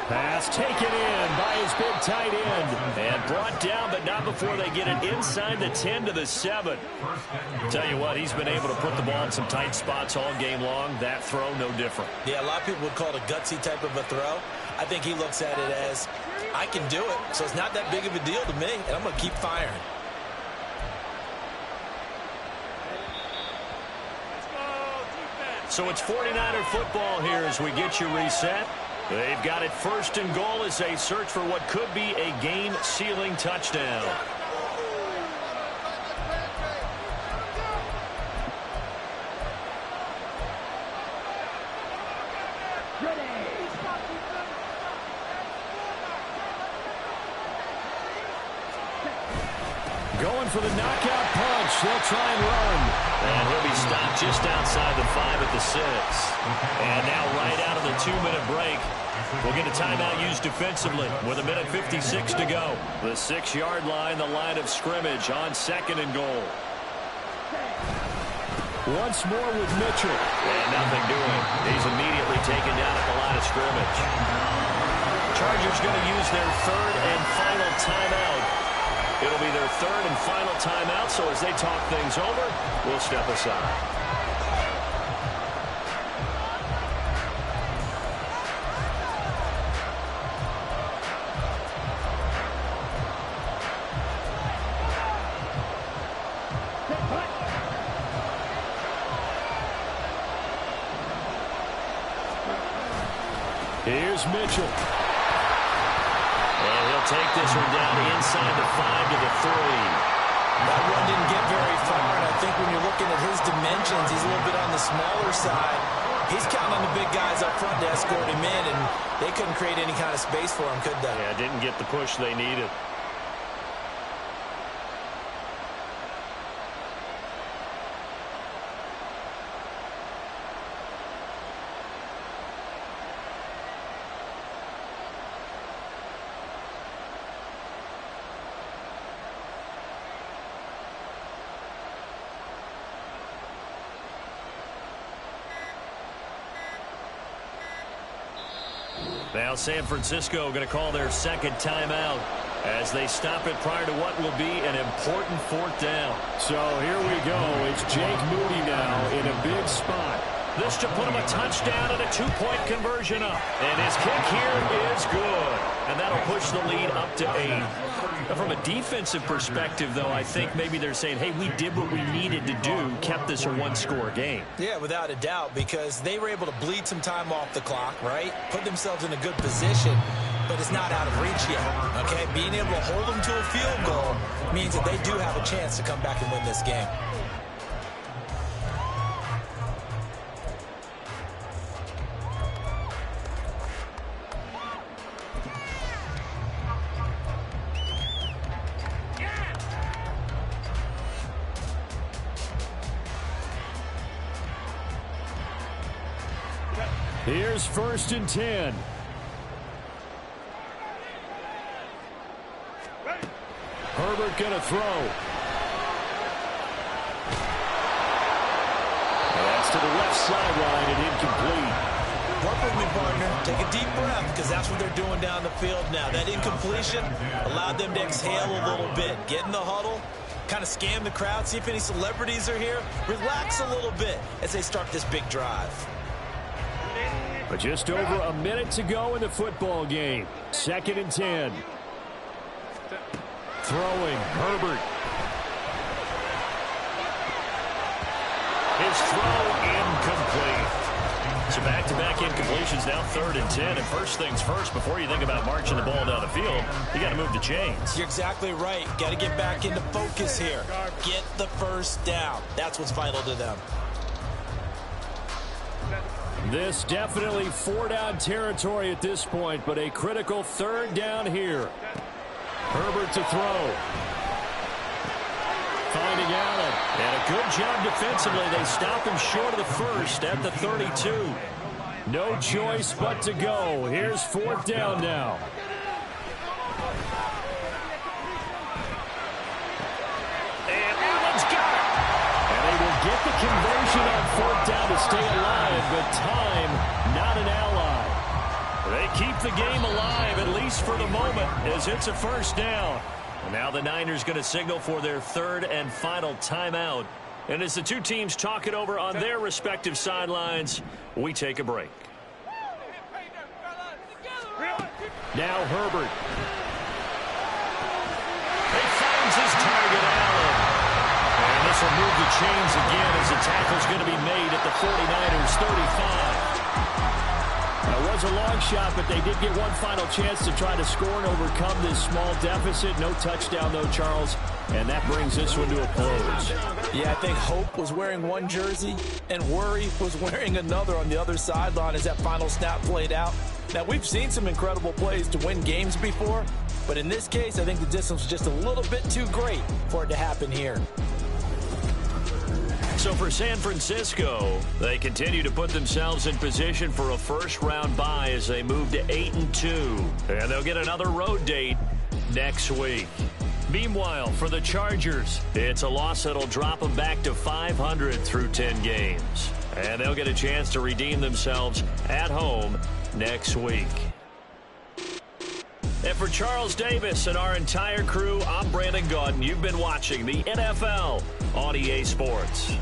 Pass taken in by his big tight end. And brought down, but not before they get it inside the 10 to the 7. Tell you what, he's been able to put the ball in some tight spots all game long. That throw, no different. Yeah, a lot of people would call it a gutsy type of a throw. I think he looks at it as, I can do it, so it's not that big of a deal to me, and I'm going to keep firing. So it's 49er football here as we get you reset. They've got it 1st and goal as they search for what could be a game-sealing touchdown. Going for the knockout punch. They'll try and run. And he'll be stopped just outside the 5 at the 6. And now right out of the 2-minute break, we'll get a timeout used defensively with 1:56 to go. The 6-yard line, the line of scrimmage on 2nd and goal. Once more with Mitchell. And nothing doing. He's immediately taken down at the line of scrimmage. Chargers going to use their third and final timeout. It'll be their third and final timeout, so as they talk things over, we'll step aside. Here's Mitchell. And he'll take this one down inside the 5 to the 3. That run didn't get very far, and I think when you're looking at his dimensions, he's a little bit on the smaller side. He's counting on the big guys up front to escort him in, and they couldn't create any kind of space for him, could they? Yeah, didn't get the push they needed. Now San Francisco going to call their second timeout as they stop it prior to what will be an important fourth down. So here we go. It's Jake Moody now in a big spot. This to put him a touchdown and a 2-point conversion up. And his kick here is good. And that'll push the lead up to 8. Now, from a defensive perspective, though, I think maybe they're saying, hey, we did what we needed to do, kept this a one-score game. Yeah, without a doubt, because they were able to bleed some time off the clock, right? Put themselves in a good position, but it's not out of reach yet, okay? Being able to hold them to a field goal means that they do have a chance to come back and win this game. Here's 1st and 10. Herbert going to throw. That's to the left sideline and incomplete. Work with me, partner. Take a deep breath, because that's what they're doing down the field now. That incompletion allowed them to exhale a little bit. Get in the huddle, kind of scan the crowd, see if any celebrities are here. Relax a little bit as they start this big drive. But just over a minute to go in the football game. 2nd and 10. Throwing, Herbert. His throw incomplete. So back-to-back incompletions, now 3rd and 10. And first things first, before you think about marching the ball down the field, you got to move the chains. You're exactly right. Got to get back into focus here. Get the first down. That's what's vital to them. This definitely 4-down territory at this point, but a critical 3rd down here. Herbert to throw. Finding Allen. And a good job defensively. They stop him short of the first at the 32. No choice but to go. Here's 4th down now. And Allen's got it. And they will get the conversion on 4th down to stay alive, but time not an ally. They keep the game alive, at least for the moment, as it's a first down. And now the Niners going to signal for their 3rd and final timeout. And as the two teams talk it over on their respective sidelines, we take a break. Now Herbert. He finds his target, Allen. And this will move the chains again as the tackle's going to be made at the 49ers 35. It was a long shot, but they did get one final chance to try to score and overcome this small deficit. No touchdown, though, Charles, and that brings this one to a close. Yeah, I think hope was wearing one jersey and worry was wearing another on the other sideline as that final snap played out. Now, we've seen some incredible plays to win games before, but in this case, I think the distance was just a little bit too great for it to happen here. So for San Francisco, they continue to put themselves in position for a first-round bye as they move to 8-2. And they'll get another road date next week. Meanwhile, for the Chargers, it's a loss that'll drop them back to 500 through 10 games. And they'll get a chance to redeem themselves at home next week. And for Charles Davis and our entire crew, I'm Brandon Gaudin. You've been watching the NFL on EA Sports.